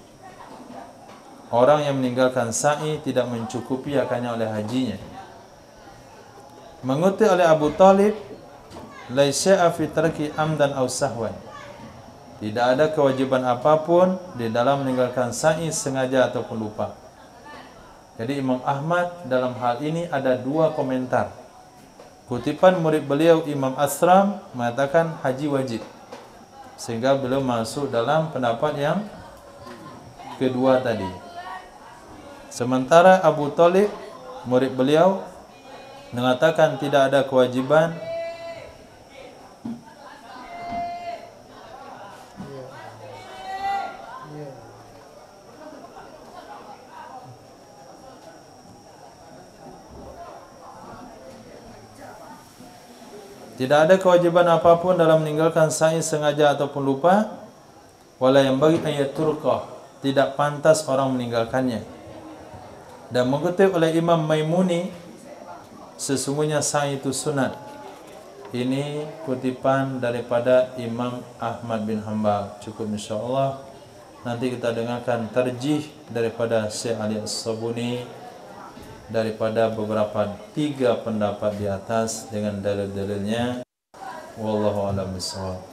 Orang yang meninggalkan sa'i tidak mencukupi akannya oleh hajinya. Mengutip oleh Abu Talib, laisya'a fi tarki amdan aw sahwan. Tidak ada kewajiban apapun di dalam meninggalkan sa'i sengaja ataupun lupa. Jadi Imam Ahmad dalam hal ini ada dua komentar. Kutipan murid beliau Imam Asram mengatakan haji wajib, sehingga beliau masuk dalam pendapat yang kedua tadi. Sementara Abu Talib murid beliau mengatakan tidak ada kewajiban apapun dalam meninggalkan sa'i sengaja ataupun lupa. Wala yang bagi ayat turqah, tidak pantas orang meninggalkannya. Dan mengutip oleh Imam Maimuni, sesungguhnya sa'i itu sunat. Ini kutipan daripada Imam Ahmad bin Hanbal. Cukup insyaAllah. Nanti kita dengarkan tarjih daripada Syekh Ali As-Sabuni daripada beberapa 3 pendapat di atas dengan dalil-dalilnya. Wallahu a'lam bishawab.